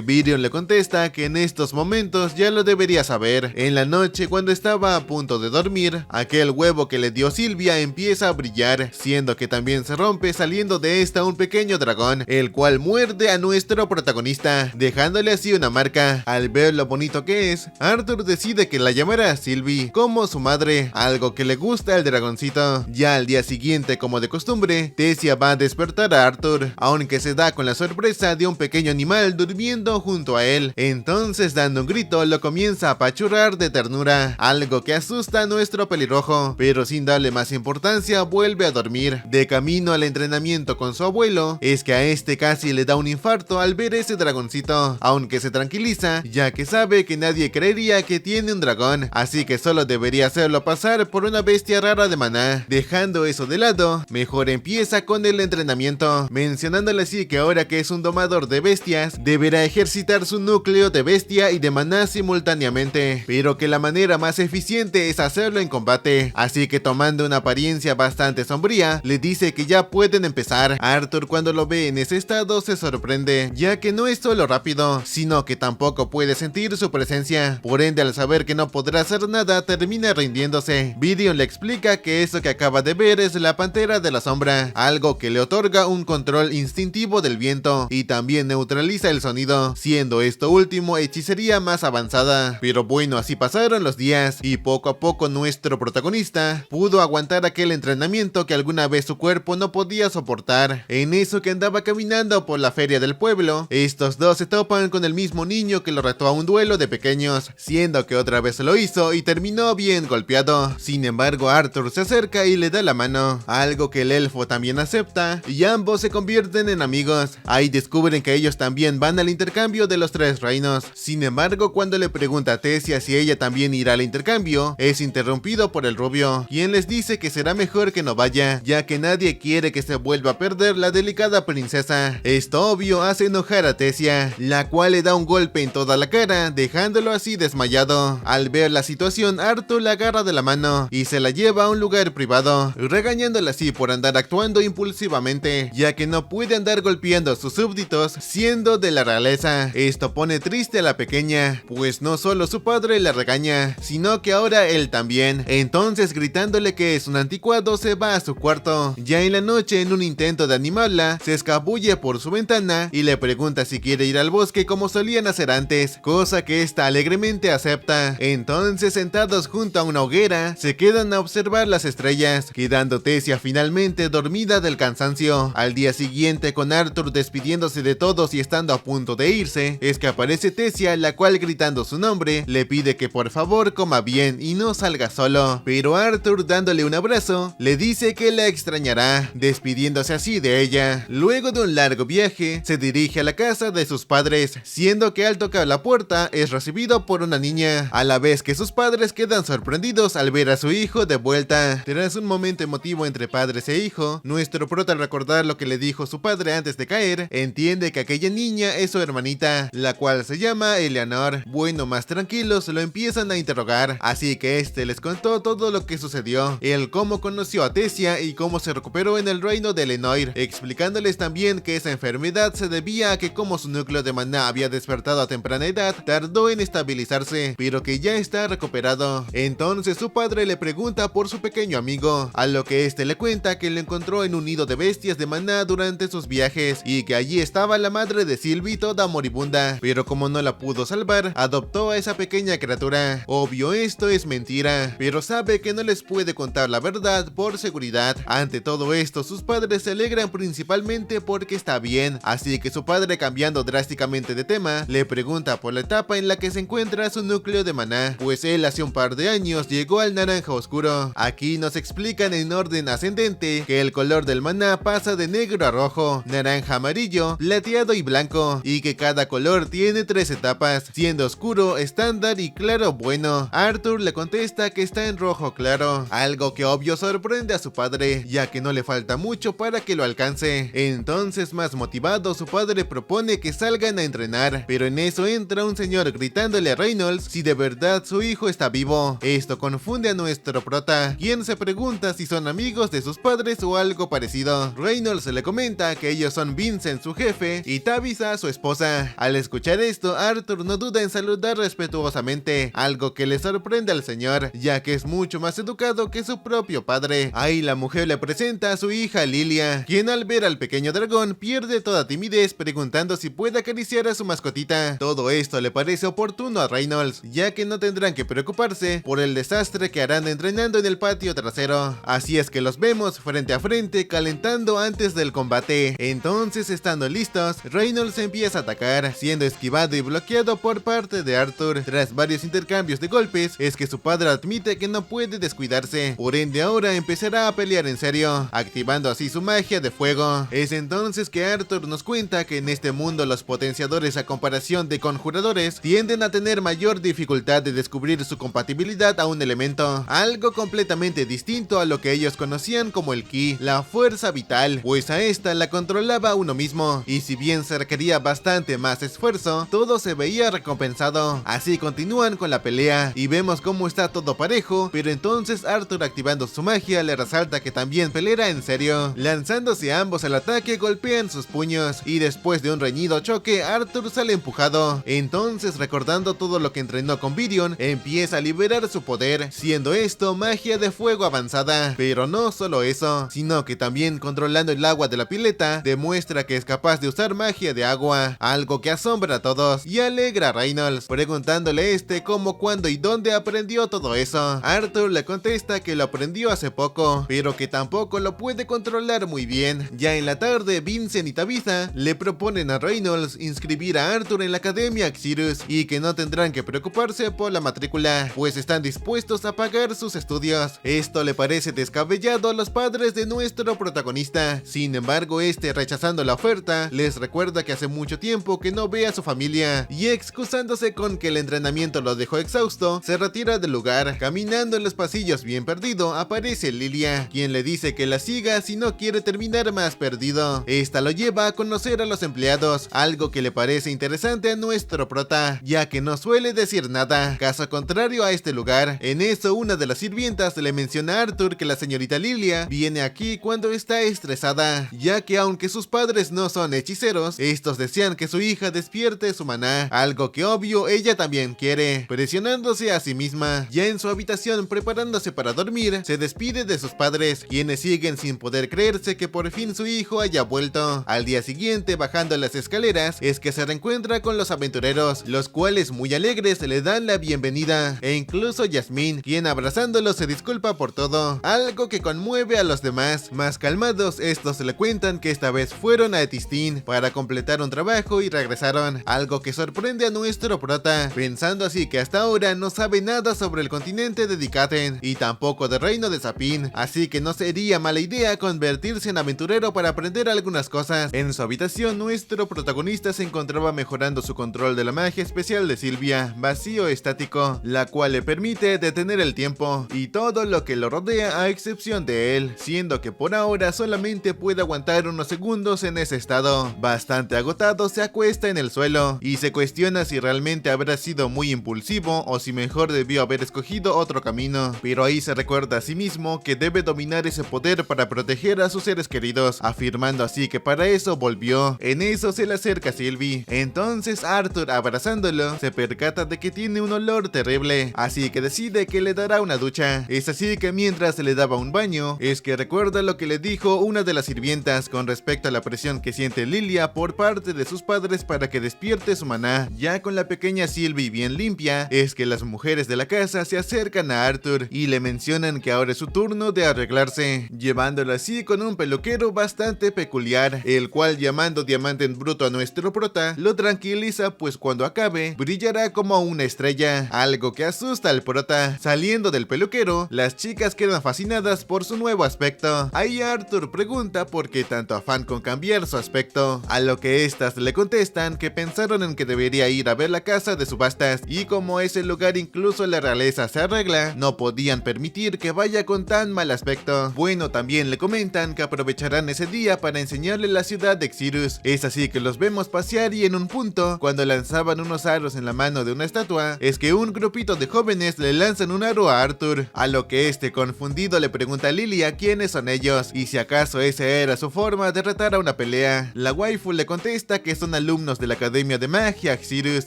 Virion le contesta que en estos momentos ya lo debería saber. En la noche, cuando estaba a punto de dormir, aquel huevo que le dio Sylvia empieza a brillar, siendo que también se rompe, saliendo de esta un pequeño dragón, el cual muerde a nuestro protagonista, dejándole así una marca. Al ver lo bonito que es, Arthur decide que la llamará Sylvie como su madre, algo que le gusta al dragoncito. Ya al día siguiente, como de costumbre, Tessia va a despertar a Arthur, aunque se da con la sorpresa de un pequeño animal durmiendo junto a él. Entonces, dando un grito, lo comienza a apachurrar de ternura, algo que asusta a nuestro pelirrojo, pero sin darle más importancia vuelve a dormir. De camino al entrenamiento con su abuelo, es que a este casi le da un infarto al ver ese dragoncito, aunque se tranquiliza, ya que sabe que nadie creería que tiene un dragón, así que solo debería hacerlo pasar por una bestia rara de maná. Dejando eso de lado, mejor empieza con el entrenamiento, mencionándole así que ahora que es un domador de bestias, deberá ejercitar su núcleo de bestia y de maná simultáneamente, pero que la manera más eficiente es hacerlo en combate, así que tomando una apariencia bastante sombría, le dice que ya pueden empezar. Arthur, cuando lo ve en ese estado, se sorprende, ya que no es solo rápido, sino que tampoco puede sentir su presencia. Por ende, al saber que no podrá hacer nada, termina rindiéndose. Virion le explica que eso que acaba de ver es la pantera de la sombra, algo que le otorga un control instintivo del viento y también neutraliza el sonido, siendo esto último hechicería más avanzada. Pero bueno, así pasaron los días y poco a poco nuestro protagonista pudo aguantar aquel entrenamiento que alguna vez su cuerpo no podía soportar. En eso que andaba caminando por la feria del pueblo, estos dos se topan con el mismo niño que lo retó a un duelo de pequeños, siendo que otra vez lo hizo y terminó bien golpeado. Sin embargo, Arthur se acerca y le da la mano, algo que el elfo también acepta, y ambos se convierten en amigos. Ahí descubren que ellos también van al intercambio de los 3 reinos. Sin embargo, cuando le pregunta a Tessia si ella también irá al intercambio, es interrumpido por el rubio, quien les dice que será mejor que no vaya, ya que nadie quiere que se vuelva a perder la delicada princesa. Esto obvio hace enojar a Tessia, la cual le da un golpe en toda la cara, dejándolo así desmayado. Al ver la situación, Arthur la agarra de la mano y se la lleva a un lugar privado, regañándola así por andar actuando impulsivamente, ya que no puede andar golpeando a sus súbditos siendo de la realeza. Esto pone triste a la pequeña, pues no solo su padre la regaña, sino que ahora él también. Entonces, gritándole que es un anticuado, se va a su cuarto. Ya en la noche, en un intento de animarla, se escabulle por su ventana y le pregunta si quiere ir al bosque como solían hacer antes, cosa que ésta alegremente acepta. Entonces, sentados junto a una hoguera, se quedan a observar las estrellas, quedando Tessia finalmente dormida del cansancio. Al día siguiente, con Arthur despidiéndose de todos y estando a punto de irse, es que aparece Tessia, la cual, gritando su nombre, le pide que por favor coma bien y no salga solo. Pero Arthur, dándole un abrazo, le dice que la extrañará, despidiéndose así de ella. Luego de un largo viaje, se dirige a la casa de sus padres, siendo que al tocar la puerta es recibido por una niña, a la vez que sus padres quedan sorprendidos al ver a su hijo de vuelta. Tras un momento emotivo entre padres e hijo, nuestro prota, al recordar lo que le dijo su padre antes de caer, entiende que aquella niña es su hermanita, la cual se llama Eleanor. Bueno, más tranquilos lo empiezan a interrogar, así que este les contó todo lo que sucedió, el cómo conoció a Tessia y cómo se recuperó en el reino de Lenoir, explicándoles también que esa enfermedad se debía a que como su núcleo de maná había despertado a temprana edad, tardó en estabilizarse, pero que ya está recuperado. Entonces su padre le pregunta por su pequeño amigo, a lo que este le cuenta que lo encontró en un nido de bestias de maná durante sus viajes y que allí estaba la madre de Sylvie toda moribunda, pero como no la pudo salvar, adoptó a esa pequeña criatura. Obvio, esto es mentira, pero sabe que no les puede contar la verdad por seguridad. Ante todo esto, sus padres se alegran principalmente porque está bien, así que su padre, cambiando drásticamente de tema, le pregunta por la etapa en la que se encuentra su núcleo de maná, pues él hace un par de años llegó al naranja oscuro. Aquí nos explican en en orden ascendente que el color del maná pasa de negro a rojo, naranja, amarillo, plateado y blanco, y que cada color tiene 3 etapas, siendo oscuro, estándar y claro bueno. Arthur le contesta que está en rojo claro, algo que obvio sorprende a su padre, ya que no le falta mucho para que lo alcance. Entonces, más motivado, su padre propone que salgan a entrenar, pero en eso entra un señor gritándole a Reynolds si de verdad su hijo está vivo. Esto confunde a nuestro prota, quien se pregunta si son amigos de sus padres o algo parecido. Reynolds le comenta que ellos son Vincent, su jefe, y Tabitha, su esposa. Al escuchar esto, Arthur no duda en saludar respetuosamente, algo que le sorprende al señor, ya que es mucho más educado que su propio padre. Ahí la mujer le presenta a su hija Lilia, quien al ver al pequeño dragón pierde toda timidez preguntando si puede acariciar a su mascotita. Todo esto le parece oportuno a Reynolds, ya que no tendrán que preocuparse por el desastre que harán entrenando en el patio trasero. Así es que los vemos frente a frente calentando antes del combate. Entonces, estando listos, Reynolds empieza a atacar, siendo esquivado y bloqueado por parte de Arthur. Tras varios intercambios de golpes, es que su padre admite que no puede descuidarse, por ende ahora empezará a pelear en serio, activando así su magia de fuego. Es entonces que Arthur nos cuenta que en este mundo los potenciadores a comparación de conjuradores tienden a tener mayor dificultad de descubrir su compatibilidad a un elemento, algo completamente distinto a lo que ellos conocían como el ki, la fuerza vital, pues a esta la controlaba uno mismo, y si bien se requería bastante más esfuerzo, todo se veía recompensado. Así continúan con la pelea, y vemos cómo está todo parejo, pero entonces Arthur, activando su magia, le resalta que también peleará en serio. Lanzándose ambos al ataque, golpean sus puños, y después de un reñido choque, Arthur sale empujado. Entonces, recordando todo lo que entrenó con Virion, empieza a liberar su poder, siendo esto magia de fuego avanzada. Pero no solo eso, sino que también controlando el agua de la pileta, demuestra que es capaz de usar magia de agua, algo que asombra a todos y alegra a Reynolds, preguntándole cómo, cuándo y dónde aprendió todo eso. Arthur le contesta que lo aprendió hace poco, pero que tampoco lo puede controlar muy bien. Ya en la tarde, Vincent y Tabitha le proponen a Reynolds inscribir a Arthur en la Academia Axirus, y que no tendrán que preocuparse por la matrícula, pues están dispuestos a pagar sus estudios. Esto le parece descabellado a los padres de nuestro protagonista. Sin embargo, rechazando la oferta, les recuerda que hace mucho tiempo que no ve a su familia, y excusándose con que el entrenamiento lo dejó exhausto, se retira del lugar. Caminando en los pasillos bien perdido, aparece Lilia, quien le dice que la siga si no quiere terminar más perdido. Esta lo lleva a conocer a los empleados, algo que le parece interesante a nuestro prota, ya que no suele decir nada, caso contrario a este lugar. En eso, una de las sirvientas le menciona a Arthur que la señorita Lilia viene aquí cuando está estresada, ya que aunque sus padres no son hechiceros, estos desean que su hija despierte su maná, algo que obvio ella también quiere. Presionándose a sí misma, ya en su habitación preparándose para dormir, se despide de sus padres, quienes siguen sin poder creerse que por fin su hijo haya vuelto. Al día siguiente, bajando las escaleras, es que se reencuentra con los aventureros, los cuales muy alegres le dan la bienvenida, e incluso Jasmine, quien abrazándolo se disculpa por todo, algo que conmueve a los demás. Más calmados, estos le cuentan que esta vez fueron a Etistín para completar un trabajo y regresaron, algo que sorprende a nuestro prota, pensando así que hasta ahora no sabe nada sobre el continente de Dikaten y tampoco del reino de Sapin, así que no sería mala idea convertirse en aventurero para aprender algunas cosas. En su habitación, nuestro protagonista se encontraba mejorando su control de la magia especial de Sylvia, vacío estático, la cual le permite detener el tiempo y todo lo que lo rodea a excepción de él, siendo que por ahora solamente puede aguantar unos segundos en ese estado. Bastante agotado, se acuesta en el suelo y se cuestiona si realmente habrá sido muy impulsivo o si mejor debió haber escogido otro camino, pero ahí se recuerda a sí mismo que debe dominar ese poder para proteger a sus seres queridos, afirmando así que para eso volvió. En eso se le acerca Sylvie, entonces Arthur, abrazándolo, se percata de que tiene un olor terrible, así que decide que le dará una ducha. Es así que mientras se le daba un baño, es que recuerda lo que le dijo una de las sirvientas con respecto a la presión que siente Lilia por parte de sus padres para que despierte su maná. Ya con la pequeña Sylvie bien limpia, es que las mujeres de la casa se acercan a Arthur y le mencionan que ahora es su turno de arreglarse, llevándolo así con un peluquero bastante peculiar, el cual, llamando diamante en bruto a nuestro prota, lo tranquiliza, pues cuando acabe brillará como una estrella, algo que asusta al prota. Saliendo del peluquero, las chicas quedan fascinadas impresionadas por su nuevo aspecto. Ahí Arthur pregunta por qué tanto afán con cambiar su aspecto, a lo que estas le contestan que pensaron en que debería ir a ver la casa de subastas, y como ese lugar incluso la realeza se arregla, no podían permitir que vaya con tan mal aspecto. Bueno, también le comentan que aprovecharán ese día para enseñarle la ciudad de Exirus. Es así que los vemos pasear, y en un punto, cuando lanzaban unos aros en la mano de una estatua, es que un grupito de jóvenes le lanzan un aro a Arthur, a lo que este confundido le pregunta a Lilia quiénes son ellos y si acaso esa era su forma de retar a una pelea. La waifu le contesta que son alumnos de la Academia de Magia Exirus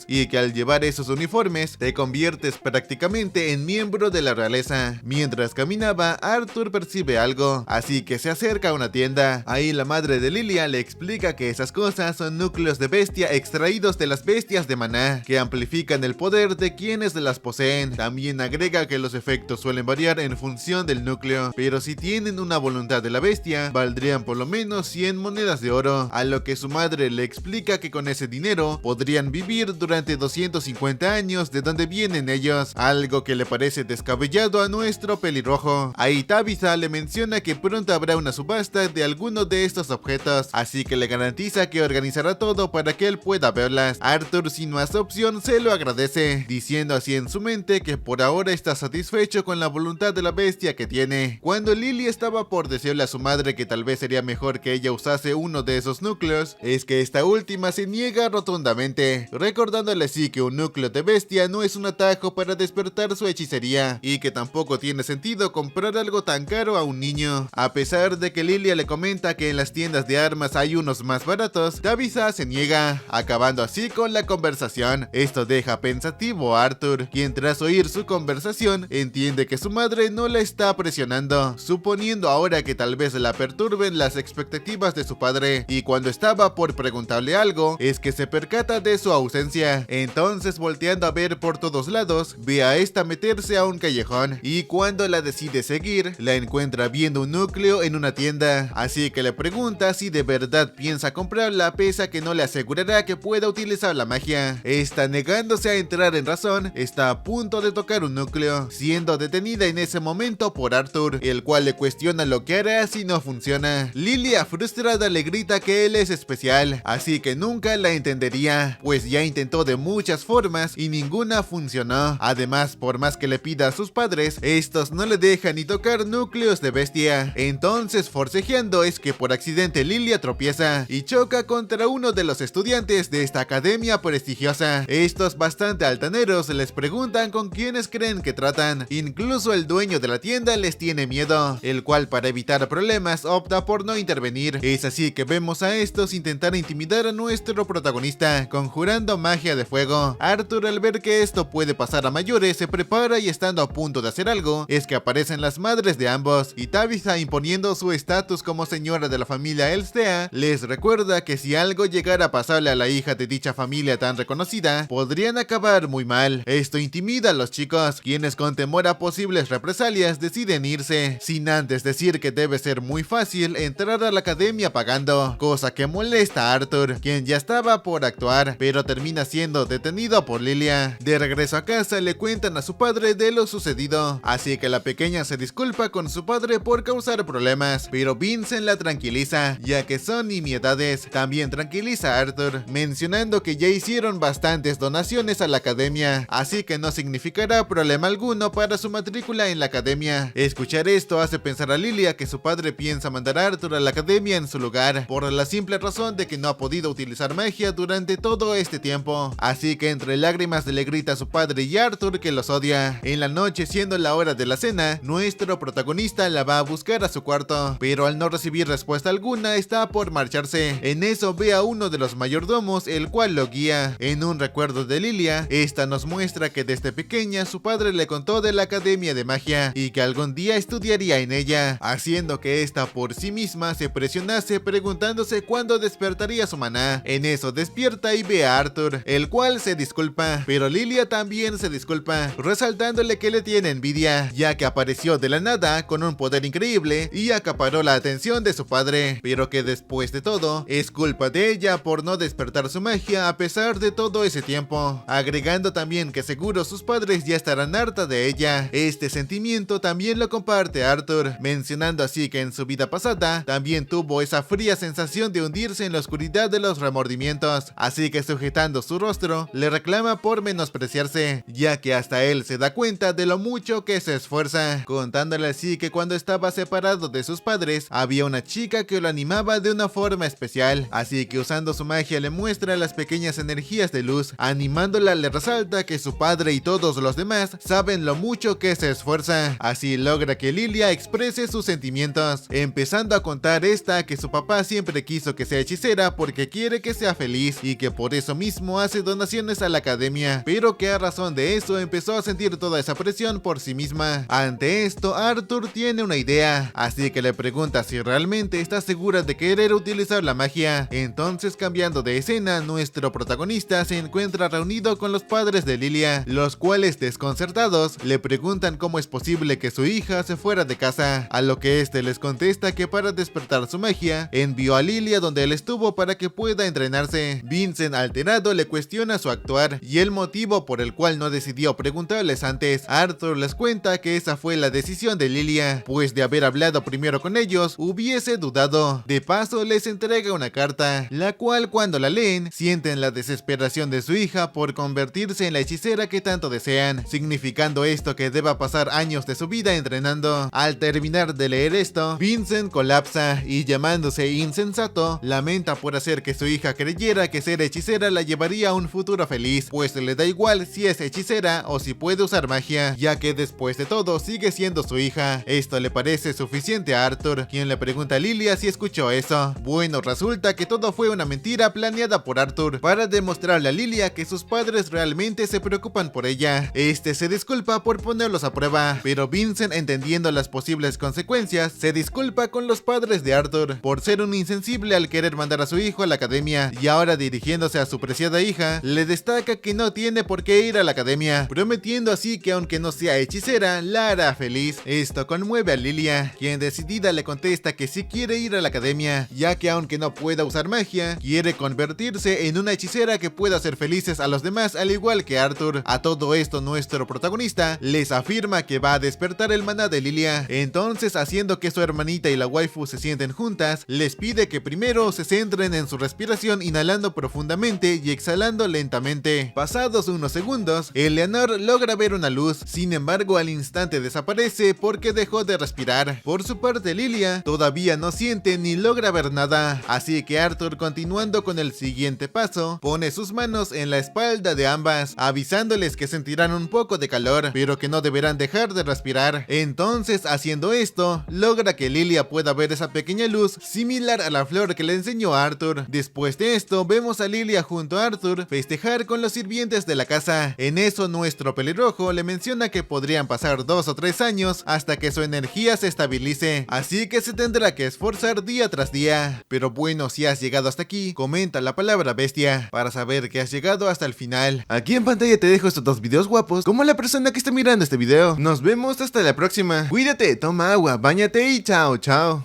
y que al llevar esos uniformes te conviertes prácticamente en miembro de la realeza. Mientras caminaba, Arthur percibe algo, así que se acerca a una tienda. Ahí la madre de Lilia le explica que esas cosas son núcleos de bestia extraídos de las bestias de maná, que amplifican el poder de quienes las poseen. También agrega que los efectos suelen variar en función del núcleo, pero si tienen una voluntad de la bestia, valdrían por lo menos 100 monedas de oro, a lo que su madre le explica que con ese dinero podrían vivir durante 250 años de donde vienen ellos, algo que le parece descabellado a nuestro pelirrojo. Ahí Tabitha le menciona que pronto habrá una subasta de alguno de estos objetos, así que le garantiza que organizará todo para que él pueda verlas. Arthur, sin más opción, se lo agradece, diciendo así en su mente que por ahora está satisfecho con la voluntad de la bestia que tiene. Cuando Lily estaba por decirle a su madre que tal vez sería mejor que ella usase uno de esos núcleos, es que esta última se niega rotundamente, recordándole así que un núcleo de bestia no es un atajo para despertar su hechicería, y que tampoco tiene sentido comprar algo tan caro a un niño. A pesar de que Lilia le comenta que en las tiendas de armas hay unos más baratos, Tabitha se niega, acabando así con la conversación. Esto deja pensativo a Arthur, quien tras oír su conversación entiende que su madre no la está presionando, suponiendo ahora que tal vez la perturben las expectativas de su padre, y cuando estaba por preguntarle algo, es que se percata de su ausencia. Entonces, volteando a ver por todos lados, ve a esta meterse a un callejón, y cuando la decide seguir, la encuentra viendo un núcleo en una tienda, así que le pregunta si de verdad piensa comprarla, pese a que no le asegurará que pueda utilizar la magia. Esta, negándose a entrar en razón, está a punto de tocar un núcleo, siendo detenida en ese momento por Arthur, el cual le cuestiona lo que hará si no funciona. Lilia, frustrada, le grita que él es especial, así que nunca la entendería, pues ya intentó de muchas formas y ninguna funcionó. Además, por más que le pida a sus padres, estos no le dejan ni tocar núcleos de bestia. Entonces, forcejeando, es que por accidente Lilia tropieza y choca contra uno de los estudiantes de esta academia prestigiosa. Estos, bastante altaneros, les preguntan con quiénes creen que tratan. Incluso el dueño de la tienda les tiene miedo, el cual, para evitar problemas, opta por no intervenir. Es así que vemos a estos intentar intimidar a nuestro protagonista, conjurando magia de fuego. Arthur, al ver que esto puede pasar a mayores, se prepara, y estando a punto de hacer algo, es que aparecen las madres de ambos, y Tabitha, imponiendo su estatus como señora de la familia Elstea, les recuerda que si algo llegara a pasarle a la hija de dicha familia tan reconocida, podrían acabar muy mal. Esto intimida a los chicos, quienes con temor a posibles represalias deciden irse, sin antes decir que debe ser muy fácil entrar a la academia pagando, cosa que molesta a Arthur, quien ya estaba por actuar, pero termina siendo detenido por Lilia. De regreso a casa, le cuentan a su padre de lo sucedido, así que la pequeña se disculpa con su padre por causar problemas, pero Vincent la tranquiliza, ya que son nimiedades. También tranquiliza a Arthur, mencionando que ya hicieron bastantes donaciones a la academia, así que no significará problema alguno para su matrícula en la academia. Escuchar esto hace pensar a Lilia que su padre piensa mandar a Arthur a la academia en su lugar, por la simple razón de que no ha podido utilizar magia durante todo este tiempo, así que entre lágrimas le grita a su padre y a Arthur que los odia. En la noche, siendo la hora de la cena, nuestro protagonista la va a buscar a su cuarto, pero al no recibir respuesta alguna, está por marcharse. En eso ve a uno de los mayordomos, el cual lo guía. En un recuerdo de Lilia, esta nos muestra que desde pequeña su padre le contó de la academia de magia y que algún día estudiaría en ella, haciendo que esta por sí misma se presionase preguntándose cuándo despertaría su maná. En eso despierta y ve a Arthur, el cual se disculpa, pero Lilia también se disculpa, resaltándole que le tiene envidia, ya que apareció de la nada con un poder increíble y acaparó la atención de su padre, pero que después de todo es culpa de ella por no despertar su magia a pesar de todo ese tiempo, agregando también que seguro sus padres ya estarán harta de ella. Este sentimiento también lo su parte Arthur, mencionando así que en su vida pasada también tuvo esa fría sensación de hundirse en la oscuridad de los remordimientos, así que sujetando su rostro, le reclama por menospreciarse, ya que hasta él se da cuenta de lo mucho que se esfuerza, contándole así que cuando estaba separado de sus padres, había una chica que lo animaba de una forma especial, así que usando su magia le muestra las pequeñas energías de luz, animándola le resalta que su padre y todos los demás saben lo mucho que se esfuerza, así logra que Lilia exprese sus sentimientos, empezando a contar esta que su papá siempre quiso que sea hechicera porque quiere que sea feliz y que por eso mismo hace donaciones a la academia, pero que a razón de eso empezó a sentir toda esa presión por sí misma. Ante esto, Arthur tiene una idea, así que le pregunta si realmente está segura de querer utilizar la magia. Entonces, cambiando de escena, nuestro protagonista se encuentra reunido con los padres de Lilia, los cuales desconcertados le preguntan cómo es posible que su hija se fuera de casa, a lo que este les contesta que para despertar su magia, envió a Lilia donde él estuvo para que pueda entrenarse. Vincent, alterado, le cuestiona su actuar y el motivo por el cual no decidió preguntarles antes. Arthur les cuenta que esa fue la decisión de Lilia, pues de haber hablado primero con ellos, hubiese dudado. De paso, les entrega una carta, la cual cuando la leen, sienten la desesperación de su hija por convertirse en la hechicera que tanto desean, significando esto que deba pasar años de su vida entrenando. Al terminar de leer esto, Vincent colapsa y, llamándose insensato, lamenta por hacer que su hija creyera que ser hechicera la llevaría a un futuro feliz, pues le da igual si es hechicera o si puede usar magia, ya que después de todo sigue siendo su hija. Esto le parece suficiente a Arthur, quien le pregunta a Lilia si escuchó eso. Bueno, resulta que todo fue una mentira planeada por Arthur para demostrarle a Lilia que sus padres realmente se preocupan por ella. Este se disculpa por ponerlos a prueba, pero Vincent, entendiendo las posibles consecuencias, se disculpa con los padres de Arthur por ser un insensible al querer mandar a su hijo a la academia, y ahora dirigiéndose a su preciada hija, le destaca que no tiene por qué ir a la academia, prometiendo así que aunque no sea hechicera, la hará feliz. Esto conmueve a Lilia, quien decidida le contesta que sí quiere ir a la academia, ya que aunque no pueda usar magia, quiere convertirse en una hechicera que pueda hacer felices a los demás al igual que Arthur. A todo esto, nuestro protagonista les afirma que va a despertar el maná de Lilia, entonces haciendo que su hermanita y la waifu se sienten juntas, les pide que primero se centren en su respiración, inhalando profundamente y exhalando lentamente. Pasados unos segundos, Eleanor logra ver una luz, sin embargo al instante desaparece porque dejó de respirar. Por su parte, Lilia todavía no siente ni logra ver nada, así que Arthur, continuando con el siguiente paso, pone sus manos en la espalda de ambas, avisándoles que sentirán un poco de calor, pero que no deberán dejar de respirar. Entonces, haciendo esto, logra que Lilia pueda ver esa pequeña luz similar a la flor que le enseñó a Arthur. Después de esto, vemos a Lilia junto a Arthur festejar con los sirvientes de la casa. En eso, nuestro pelirrojo le menciona que podrían pasar 2 o 3 años hasta que su energía se estabilice, así que se tendrá que esforzar día tras día. Pero bueno, si has llegado hasta aquí, comenta la palabra bestia para saber que has llegado hasta el final. Aquí en pantalla te dejo estos 2 videos guapos, como la persona que está mirando este video. Nos vemos hasta la próxima. Cuídate, toma agua, báñate y chao, chao.